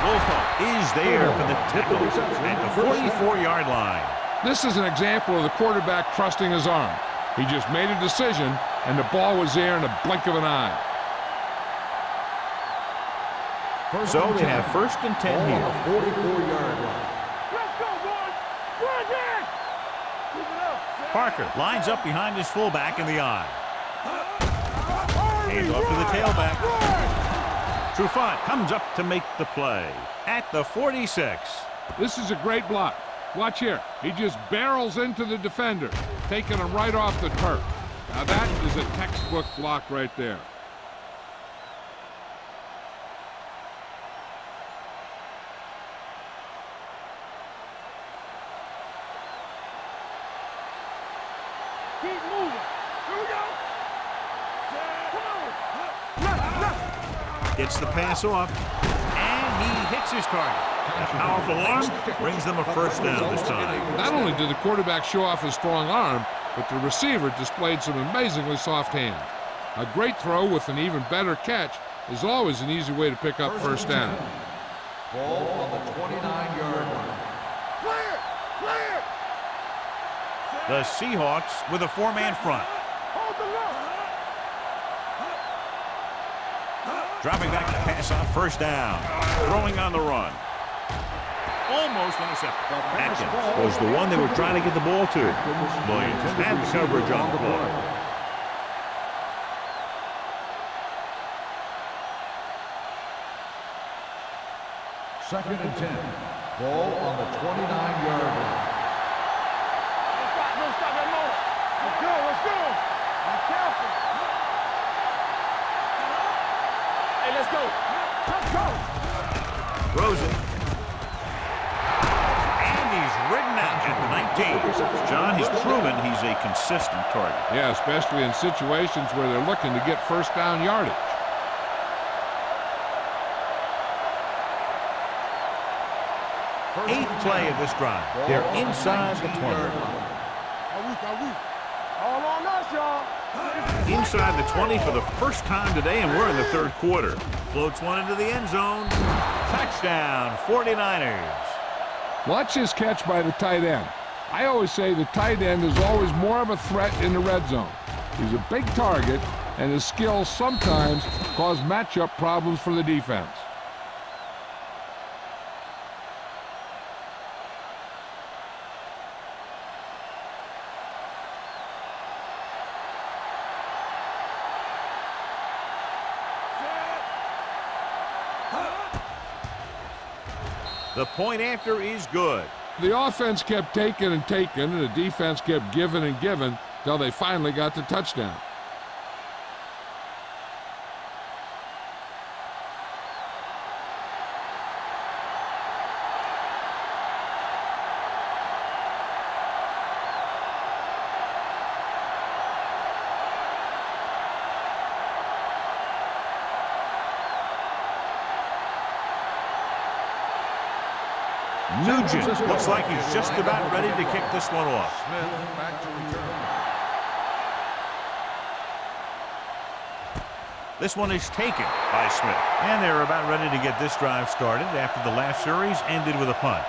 S1: Wolfo is there for the tackle at the 44-yard line.
S2: This is an example of the quarterback trusting his arm. He just made a decision, and the ball was there in a blink of an eye.
S1: So they have 1st and 10 here.
S3: 44-yard line.
S4: Let's go, boys. Run again. Keep it up.
S1: Parker lines up behind his fullback in the I. Hands off to the tailback. Trufant comes up to make the play at the 46.
S2: This is a great block. Watch here. He just barrels into the defender, taking him right off the turf. Now that is a textbook block right there.
S4: Keep moving. Here we go. Come on. Left.
S1: Gets the pass off, and he hits his target. A powerful arm brings them a 1st down this time.
S2: Not only did the quarterback show off his strong arm, but the receiver displayed some amazingly soft hands. A great throw with an even better catch is always an easy way to pick up 1st down.
S3: Ball on the 29-yard line.
S4: Clear. Clear.
S1: The Seahawks with a 4-man front.
S4: Hold the look.
S1: Dropping back to pass on 1st down. Throwing on the run. Almost intercepted. Atkins was the one they were trying to get the ball to. Williams had the coverage on the play.
S3: Second and 10. Ball on the 29-yard line.
S4: Don't stop that motor. Let's go. Let's go. Be careful. Hey, let's go. Let's go.
S1: Throws it. And he's ridden out at the 19. John, he's proven he's a consistent target.
S2: Yeah, especially in situations where they're looking to get 1st down yardage.
S1: Eighth play of this drive. They're inside the 20.
S4: All on us, y'all.
S1: Inside the 20 for the first time today, and we're in the 3rd quarter. Floats one into the end zone. Touchdown, 49ers.
S2: Watch his catch by the tight end. I always say the tight end is always more of a threat in the red zone. He's a big target, and his skills sometimes cause matchup problems for the defense.
S1: The point after is good.
S2: The offense kept taking and taking, and the defense kept giving and giving till they finally got the touchdown.
S1: Nugent looks like he's just about ready to kick this one off.
S3: Smith back to return.
S1: This one is taken by Smith. And they're about ready to get this drive started after the last series ended with a punt.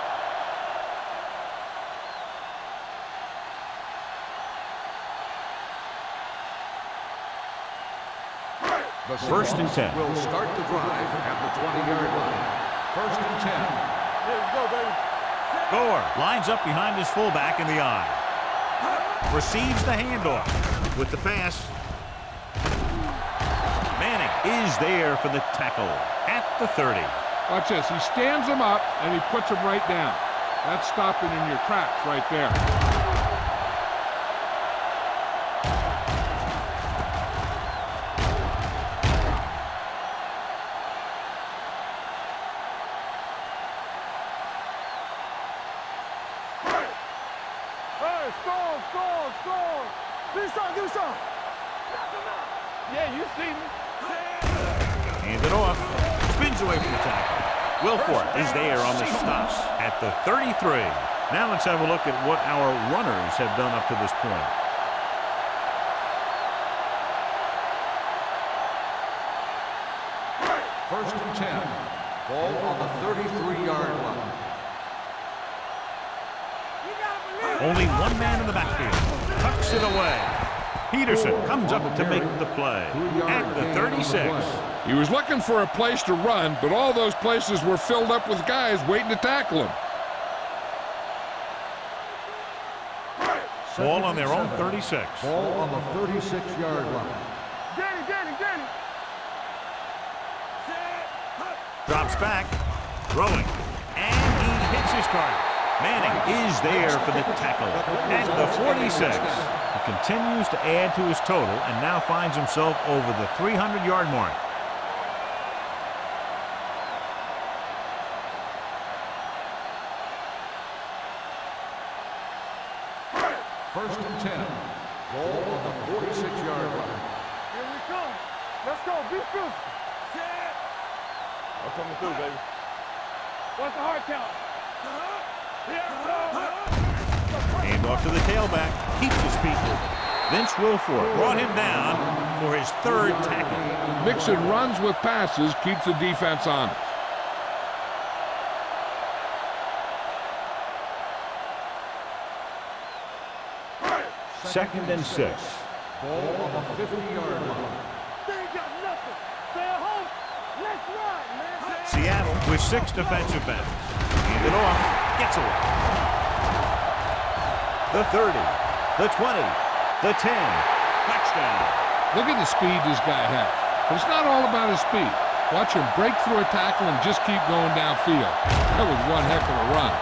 S3: The
S1: First and 10.
S3: will start the drive at the 20-yard line. First and 10.
S4: Let's go, baby.
S1: Gore lines up behind his fullback in the eye. Receives the handoff with the pass. Manning is there for the tackle at the 30.
S2: Watch this. He stands him up, and he puts him right down. That's stopping in your tracks right there.
S4: Hey, score. Give me some. Yeah, you see me.
S1: Hand it off. Spins away from the tackle. Wilford is there on the stop at the 33. Now let's have a look at what our runners have done up to this point.
S3: First and 10. Ball on the 33-yard line.
S1: Only one man in the backfield. Tucks it away. Peterson comes up to make the play at the 36.
S2: He was looking for a place to run, but all those places were filled up with guys waiting to tackle him.
S1: Ball on their own 36.
S3: Ball on the 36-yard line.
S4: Get it.
S1: Drops back. Throwing. And he hits his target. Manning is there for the tackle at the 46. He continues to add to his total and now finds himself over the 300-yard mark.
S3: First and 10. Ball on the 46-yard line.
S4: Here we come. Let's go. Be good. I'm coming through, baby. What's the hard count?
S1: Hand off to the tailback. Keeps his feet moving. Vince Wilfork brought him down for his third tackle.
S2: Mixing runs with passes keeps the defense on.
S1: Second and 6.
S3: Ball on the 50-yard line.
S4: They ain't got nothing. Stay at home. Let's ride, man.
S1: Seattle with 6 defensive backs. Hand it off. Gets away. The 30. The 20. The 10. Touchdown.
S2: Look at the speed this guy has. But it's not all about his speed. Watch him break through a tackle and just keep going downfield. That was one heck of a run.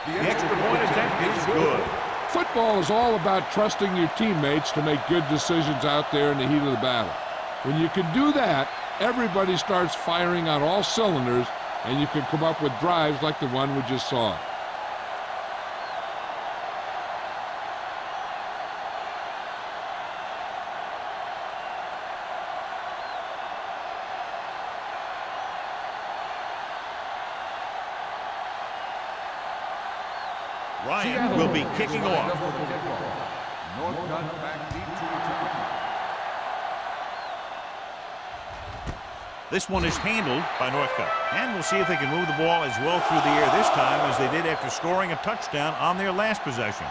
S1: The extra point attempt is good.
S2: Football is all about trusting your teammates to make good decisions out there in the heat of the battle. When you can do that, everybody starts firing on all cylinders, and you can come up with drives like the one we just saw.
S1: Ryan will be kicking off.
S3: Northcutt back deep to return.
S1: This one is handled by Northcutt. And we'll see if they can move the ball as well through the air this time as they did after scoring a touchdown on their last possession.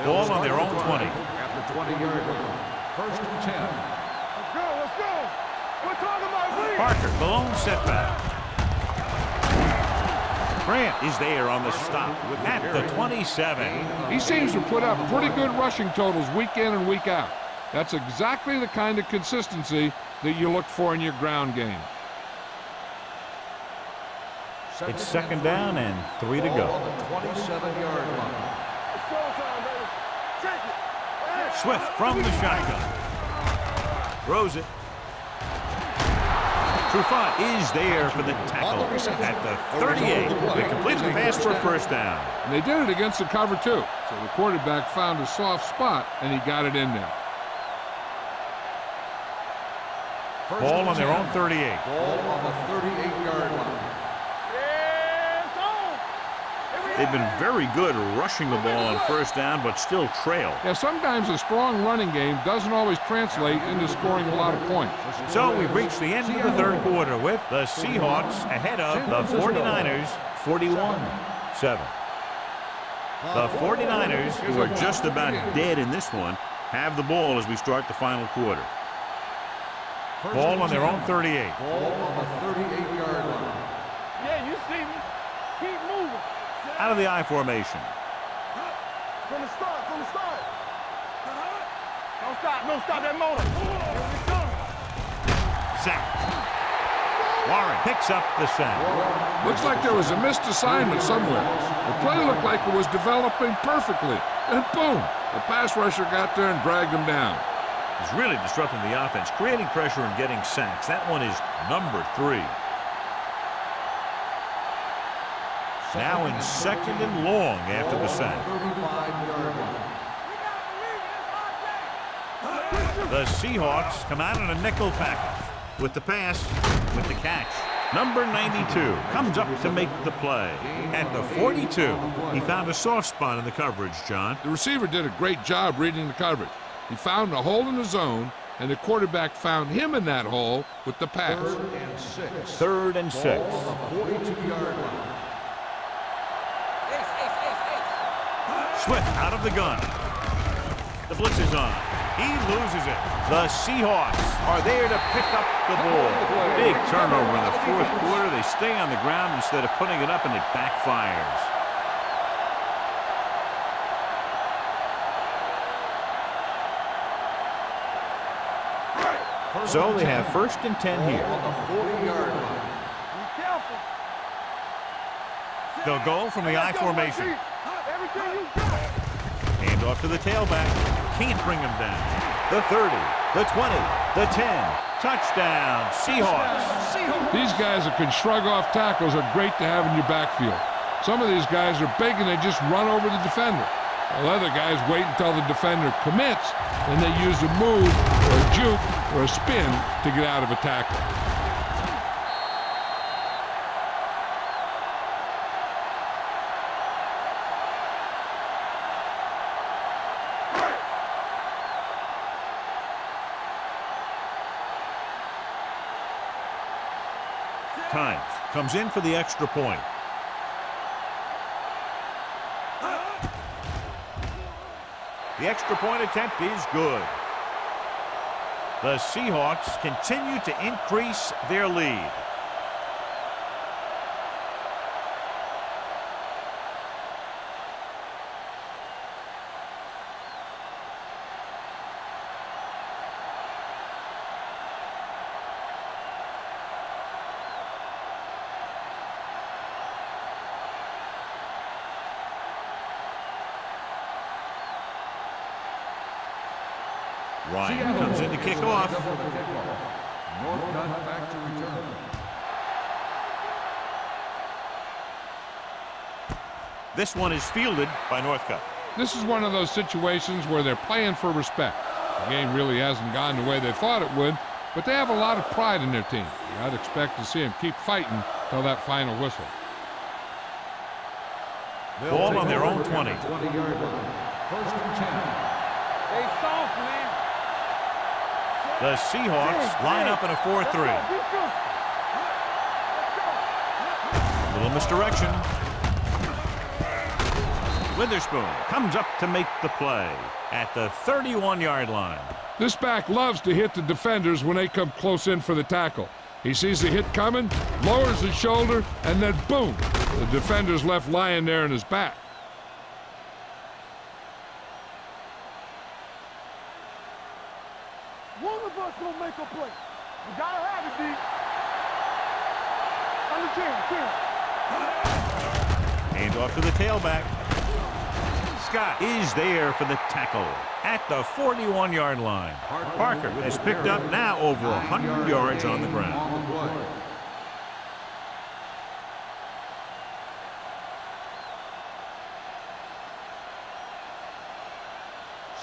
S1: Ball on their own 20.
S3: At the 20-yard line. First and 10.
S4: Let's go. We're talking about lead.
S1: Parker, the lone setback. Grant is there on the stop at the 27.
S2: He seems to put up pretty good rushing totals week in and week out. That's exactly the kind of consistency that you look for in your ground game.
S1: It's second down and 3 to
S3: Ball
S1: go.
S3: on the 27-yard line.
S4: It's showtime, baby. Take it.
S1: Swift from the shotgun. Throws it. Trufant is there for the tackle at the 38. They completed the pass for a first down.
S2: And they did it against the cover, too. So the quarterback found a soft spot, and he got it in there.
S1: Ball on their own 38.
S3: Ball on the 38-yard line.
S1: They've been very good rushing the ball on first down, but still trail.
S2: Yeah, sometimes a strong running game doesn't always translate into scoring a lot of points.
S1: So we've reached the end of the third quarter with the Seahawks ahead of the 49ers, 41-7. The 49ers, who are just about dead in this one, have the ball as we start the final quarter. Ball on their own 38.
S3: Ball on the 38-yard line.
S4: Yeah, you see me. Keep moving.
S1: Out of the I formation.
S4: From the start, from the start. Don't stop that motor. Here we come.
S1: Sack. Warren picks up the sack.
S2: Looks like there was a missed assignment somewhere. The play looked like it was developing perfectly. And boom, the pass rusher got there and dragged him down.
S1: He's really disrupting the offense, creating pressure and getting sacks. That one is number 3. Now in second and long after the sack.
S3: 35-yard line.
S1: The Seahawks come out in a nickel package. With the pass, with the catch. Number 92 comes up to make the play. At the 42, he found a soft spot in the coverage, John.
S2: The receiver did a great job reading the coverage. He found a hole in the zone, and the quarterback found him in that hole with the pass.
S1: 3rd and 6.
S3: Ball on the 42-yard line.
S1: Swift out of the gun. The blitz is on. He loses it. The Seahawks are there to pick up the ball. Big turnover in the fourth quarter. They stay on the ground instead of putting it up, and it backfires. So they have 1st and 10 here.
S3: On the 40-yard line.
S4: Be careful.
S1: They'll go from the I formation.
S4: Everything you got.
S1: Hand off to the tailback. Can't bring him down. The 30, the 20, the 10. Touchdown, Seahawks.
S2: These guys that can shrug off tackles are great to have in your backfield. Some of these guys are big and they just run over the defender. While other guys wait until the defender commits, and they use a move or a juke or a spin to get out of a tackle.
S1: Times comes in for the extra point. The extra point attempt is good. The Seahawks continue to increase their lead. Ryan comes in to kick off.
S3: Northcutt back to return.
S1: This one is fielded by Northcutt.
S2: This is one of those situations where they're playing for respect. The game really hasn't gone the way they thought it would, but they have a lot of pride in their team. I'd expect to see them keep fighting till that final whistle.
S1: Ball on their own 20.
S3: 20-yard line. 1st and 10.
S4: They soft, man.
S1: The Seahawks line up in a 4-3. Little misdirection. Witherspoon comes up to make the play at the 31-yard line.
S2: This back loves to hit the defenders when they come close in for the tackle. He sees the hit coming, lowers his shoulder, and then boom, the defender's left lying there in his back.
S4: One of us gonna make a play. You gotta have it, D. On the 10.
S1: Hand off to the tailback. Scott is there for the tackle at the 41-yard line. Parker has picked up now over 100 yards on the ground.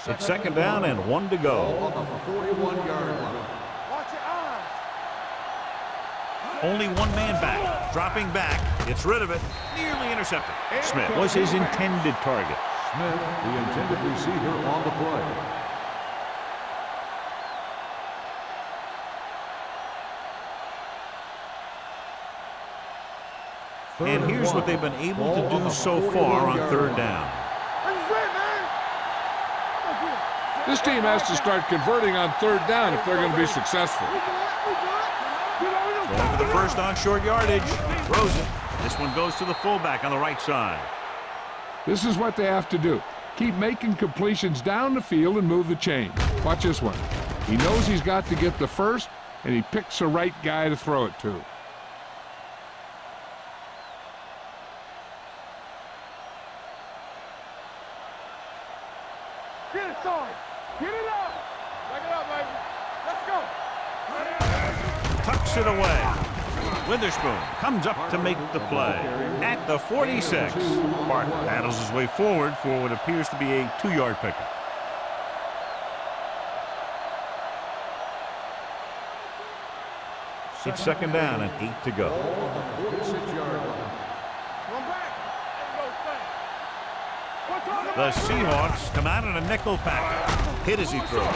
S1: It's second down and 1 to go.
S3: On the 41-yard line.
S4: Watch your eyes.
S1: Only one man back. Dropping back. Gets rid of it. Nearly intercepted. Smith was his intended target.
S3: Smith, the intended receiver on the play.
S1: And here's what they've been able to do so far on third down.
S2: This team has to start converting on third down if they're going to be successful.
S1: Going for the first on short yardage. Throws it. This one goes to the fullback on the right side.
S2: This is what they have to do. Keep making completions down the field and move the chain. Watch this one. He knows he's got to get the first, and he picks the right guy to throw it to.
S4: Get it, son. Get it up. Back it up, baby. Let's go.
S1: Tucks it away. Witherspoon comes up to make the play at the 46. Parker paddles his way forward for what appears to be a 2-yard pickup. It's second down and 8 to go.
S3: On the 46-yard line.
S4: Come back. Let's go, Stan.
S1: The Seahawks come out in a nickel package. Hit as he throws.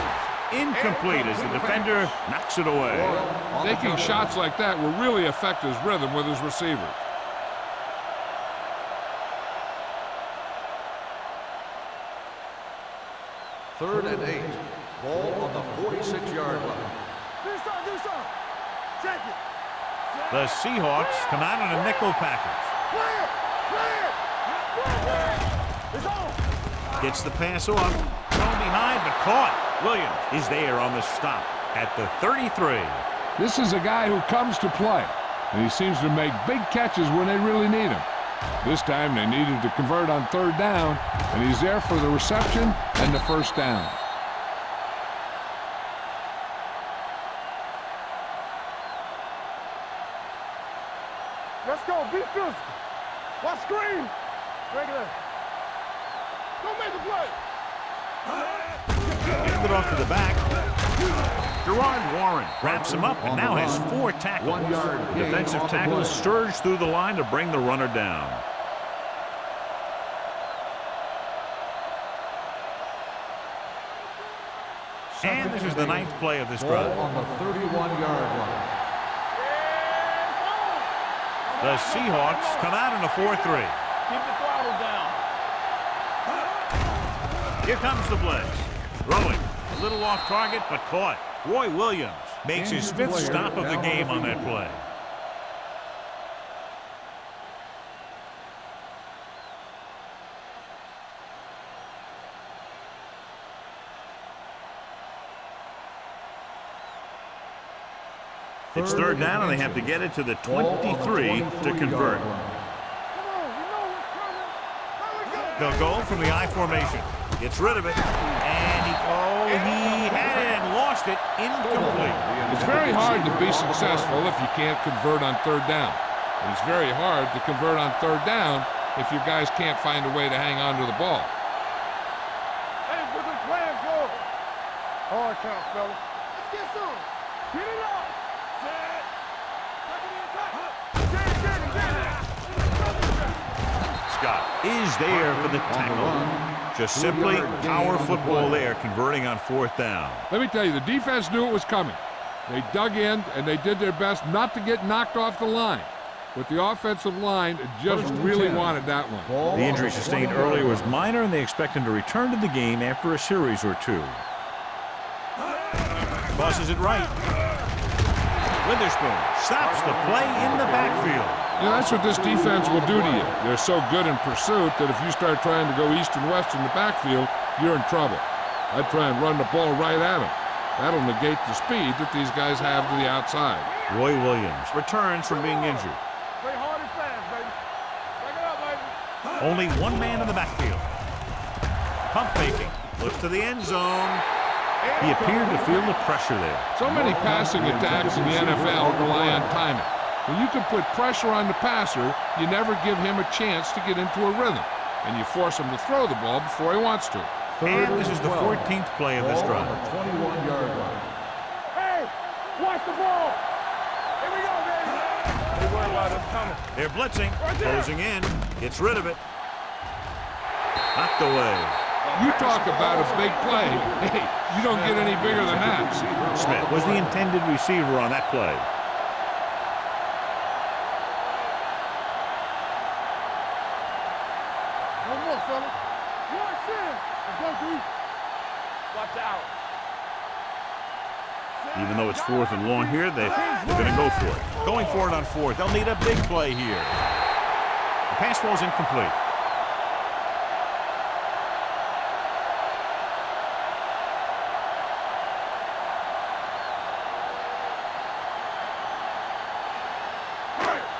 S1: Incomplete as the defender knocks it away.
S2: Taking shots like that will really affect his rhythm with his receivers.
S3: Third and 8. Ball on the 46-yard line.
S4: Do something. Check it.
S1: The Seahawks come out in a nickel package.
S4: Clear. It's on.
S1: Gets the pass off. Thrown behind, but caught. Williams is there on the stop at the 33.
S2: This is a guy who comes to play, and he seems to make big catches when they really need him. This time they needed to convert on third down, and he's there for the reception and the first down.
S4: Let's go. Be physical. Watch screen. Regular. Don't make the play.
S1: Gets it off to the back. Gerard Warren wraps him up and now has 4 tackles.
S3: 1 yard.
S1: Defensive tackles surge through the line to bring the runner down. And this is the 9th play of this drive.
S3: On the 31-yard line.
S1: The Seahawks come out in a 4-3.
S4: Keep the throttle down.
S1: Here comes the blitz. Throwing. A little off target, but caught. Roy Williams makes his 5th stop of the game on that play. It's third down, and they have to get it to the 23 to convert. They'll go from the I formation. Gets rid of it. And he had it and lost it. Incomplete.
S2: It's very hard to be successful if you can't convert on third down. And it's very hard to convert on third down if your guys can't find a way to hang on to the ball.
S4: Hey, put them plans forward. Hard count, fellas. Let's get some. Get it up. Set.
S1: Scott is there for the tackle. Just simply power football there, converting on fourth down.
S2: Let me tell you, the defense knew it was coming. They dug in, and they did their best not to get knocked off the line. But the offensive line just really wanted that one.
S1: The injury sustained earlier was minor, and they expect him to return to the game after a series or two. Tosses it right. Witherspoon stops the play in the backfield.
S2: You know, that's what this defense will do to you. They're so good in pursuit that if you start trying to go east and west in the backfield, you're in trouble. I'd try and run the ball right at them. That'll negate the speed that these guys have to the outside.
S1: Roy Williams returns from being injured.
S4: Play hard and fast, baby. Back it up, baby.
S1: Only one man in the backfield. Pump faking. Looks to the end zone. He appeared to feel the pressure there.
S2: So many passing attacks in the NFL rely on timing. When you can put pressure on the passer, you never give him a chance to get into a rhythm, and you force him to throw the ball before he wants to.
S1: And this is the 14th play of this drive.
S3: 21-yard line.
S4: Hey, watch the ball. Here we go, baby. They worry about us coming.
S1: They're blitzing, closing in, gets rid of it. Knocked away.
S2: You talk about a big play. Hey, you don't get any bigger than that.
S1: Smith was the intended receiver on that play.
S4: One more, fella. One shit. Let's go, D. Watch out.
S1: Even though it's 4th and long here, they're going to go for it. Going for it on 4th. They'll need a big play here. The pass ball is incomplete.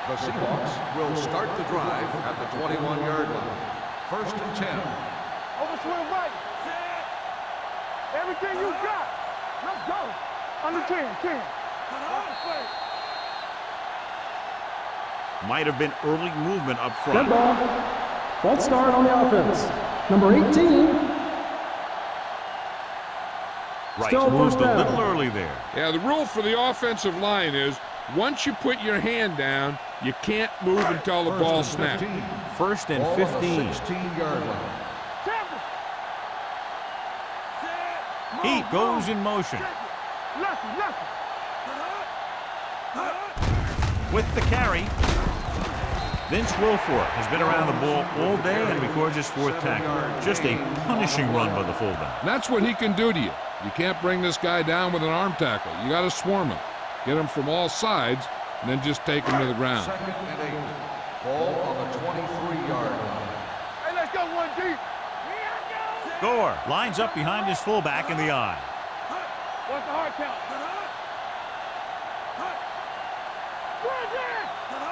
S3: The Seahawks will start the drive at the 21-yard line. 1st and 10.
S4: Over swing right. Everything you got. Let's go. Under 10.
S1: Might have been early movement up
S5: Dead
S1: front.
S5: ball. False start on the offense. Number 18.
S1: Right,
S5: Still
S1: moved
S5: first
S1: a
S5: down.
S1: little early there.
S2: Yeah, the rule for the offensive line is once you put your hand down, you can't move until the ball snaps.
S1: 1st and
S3: Ball on the
S1: 15.
S3: 16-yard line.
S1: Heat goes in motion.
S4: Lefty.
S1: With the carry, Vince Wilfork has been around the ball all day and records his 4th tackle. Just a punishing run by the fullback.
S2: That's what he can do to you. You can't bring this guy down with an arm tackle. You got to swarm him. Get him from all sides, and then just take him to the ground.
S3: 2nd and 8. Ball on the 23-yard line.
S4: Hey, let's go, 1D.
S1: Gore lines up behind his fullback in the eye.
S4: What's the hard count?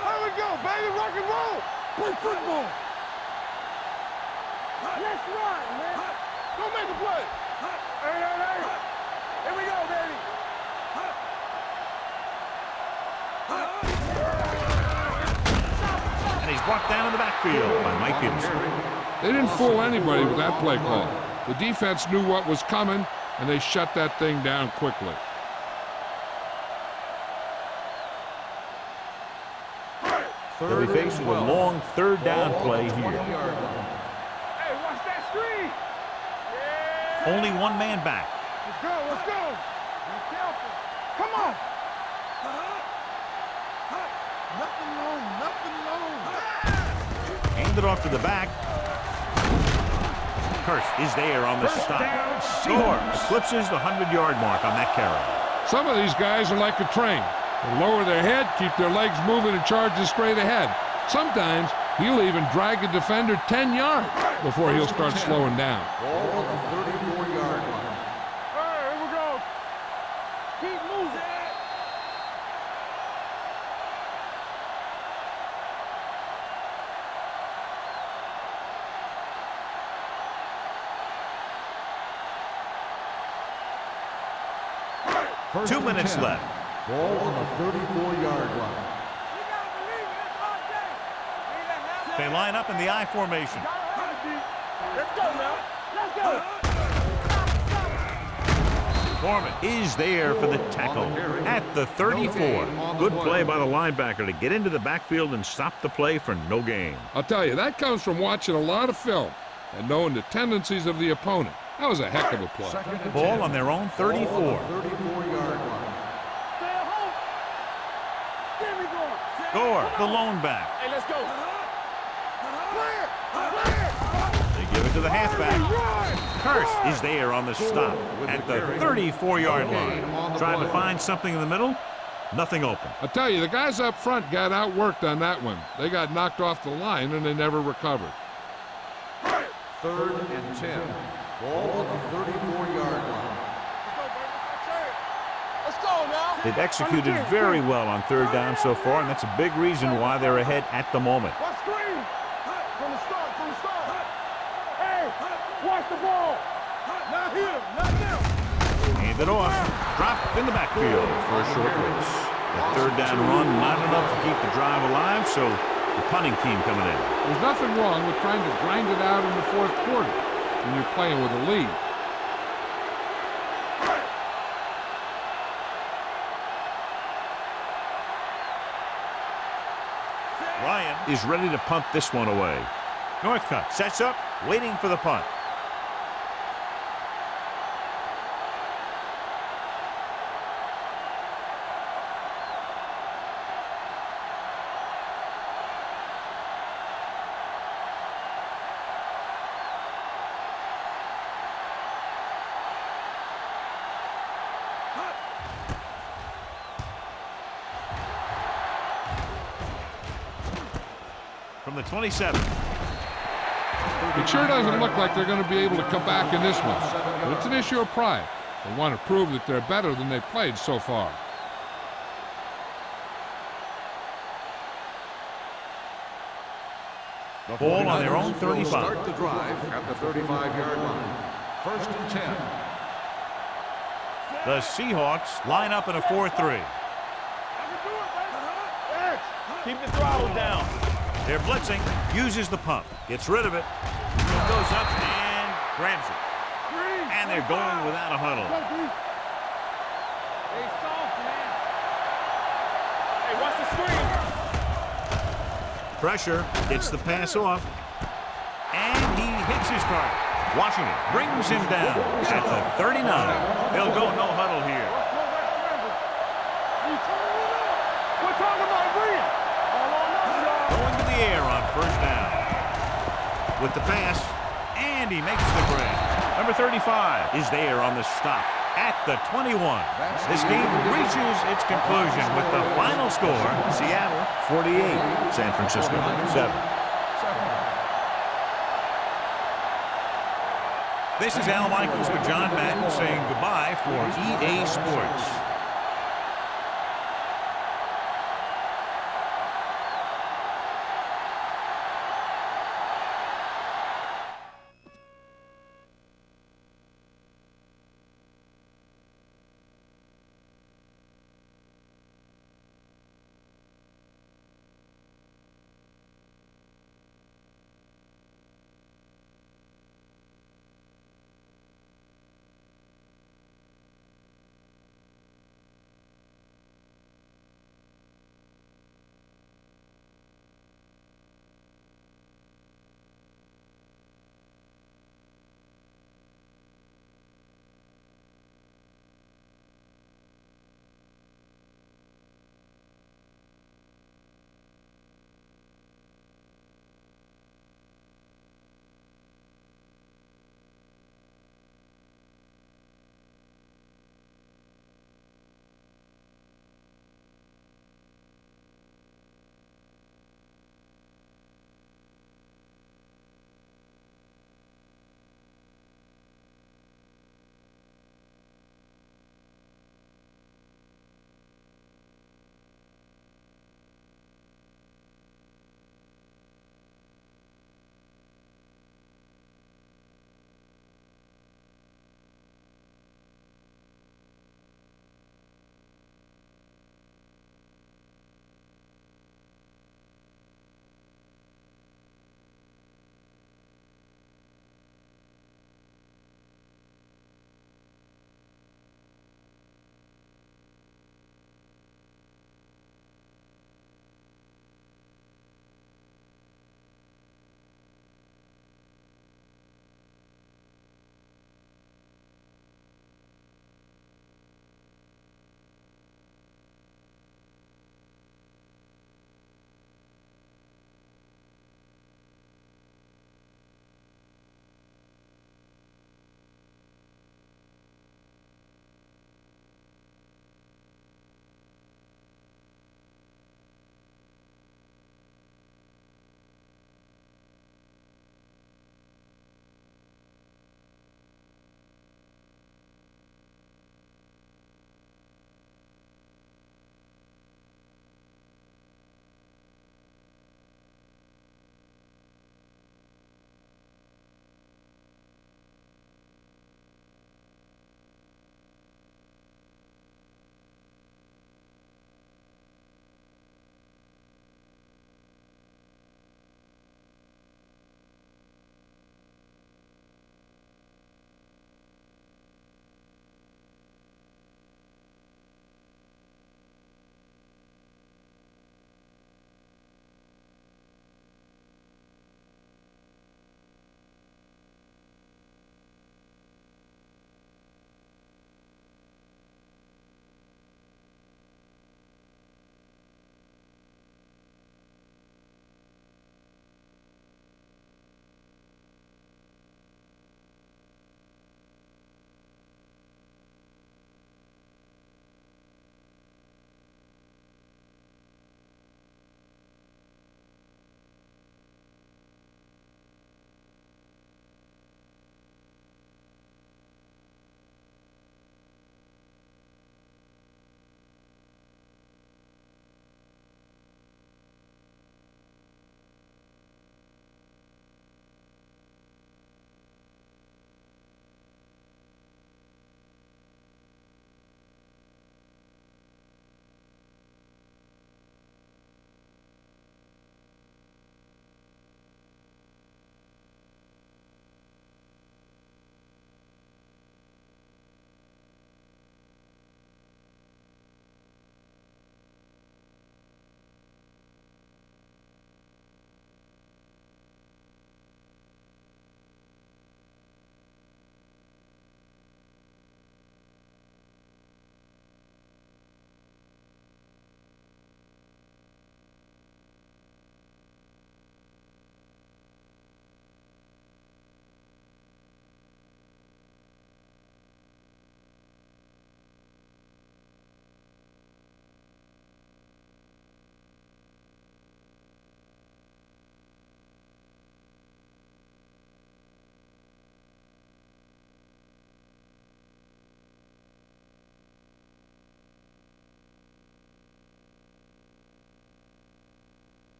S4: Here we go, baby. Rock and roll. Play football. Let's run, man. Go make a play. Hey. Here we go, baby.
S1: And he's brought down in the backfield by Mike Gibson.
S2: They didn't fool anybody with that play call. The defense knew what was coming, and they shut that thing down quickly.
S1: They'll be faced with a long 3rd down play here.
S4: Hey, watch that screen.
S1: Only one man back.
S4: Let's go. Be careful. Come on. Nothing long.
S1: Handed off to the back. Curse is there on the stop. Gore eclipses the 100-yard mark on that carry.
S2: Some of these guys are like a train. They lower their head, keep their legs moving, and charge straight ahead. Sometimes he'll even drag a defender 10 yards before he'll start slowing down.
S3: Ball on the 34-yard line.
S4: Hey, here we go. Keep moving.
S3: First
S1: 2
S3: and
S1: minutes
S3: 10.
S1: left.
S3: Ball on the 34-yard line.
S1: They line up in the I formation.
S4: Let's go now. Let's go.
S1: Foreman is there for the tackle at the 34. Good play by the linebacker to get into the backfield and stop the play for no gain.
S2: I'll tell you, that comes from watching a lot of film and knowing the tendencies of the opponent. That was a heck of a play.
S3: 2nd and
S1: Ball
S3: 10.
S1: on their own
S3: Ball
S1: 34.
S3: on the 34-yard line.
S4: Stay at home. There we go.
S1: Gore, the lone back.
S4: Hey, let's go. Clear.
S1: They give it to the halfback. Curse is there on the stop at the 34-yard line. Trying to find something in the middle. Nothing open.
S2: I'll tell you, the guys up front got outworked on that one. They got knocked off the line, and they never recovered.
S3: 3rd and 10. Ball on the 34-yard line.
S4: Let's go now.
S1: They've executed very well on 3rd down so far, and that's a big reason why they're ahead at the moment.
S4: Watch screen. From the start. Hey, watch the ball. ball. Not here, not now.
S1: Hand it off. Dropped in the backfield for a short loss. The third down run, not enough to keep the drive alive, so the punting team coming in.
S2: There's nothing wrong with trying to grind it out in the fourth quarter when you're playing with a lead.
S1: Ryan is ready to punt this one away. Northcutt sets up, waiting for the punt. From the 27.
S2: It sure doesn't look like they're going to be able to come back in this one, but it's an issue of pride. They want to prove that they're better than they've played so far.
S1: Ball on their own 35.
S3: Start the drive at the 35-yard line. 1st and 10.
S1: The Seahawks line up in a 4-3.
S4: Keep the throttle down.
S1: They're blitzing, uses the pump, gets rid of it, goes up and grabs it. And they're going without a huddle.
S4: Hey, soft, man. Hey, watch the screen.
S1: Pressure, gets the pass off, and he hits his target. Washington brings him down at the 39. They'll go no huddle here.
S4: We're talking about Reed.
S1: Going to the air on 1st down. With the pass, and he makes the grab. Number 35 is there on the stop at the 21. This game reaches its conclusion with the final score, Seattle 48, San Francisco 7. This is Al Michaels with John Madden saying goodbye for EA Sports.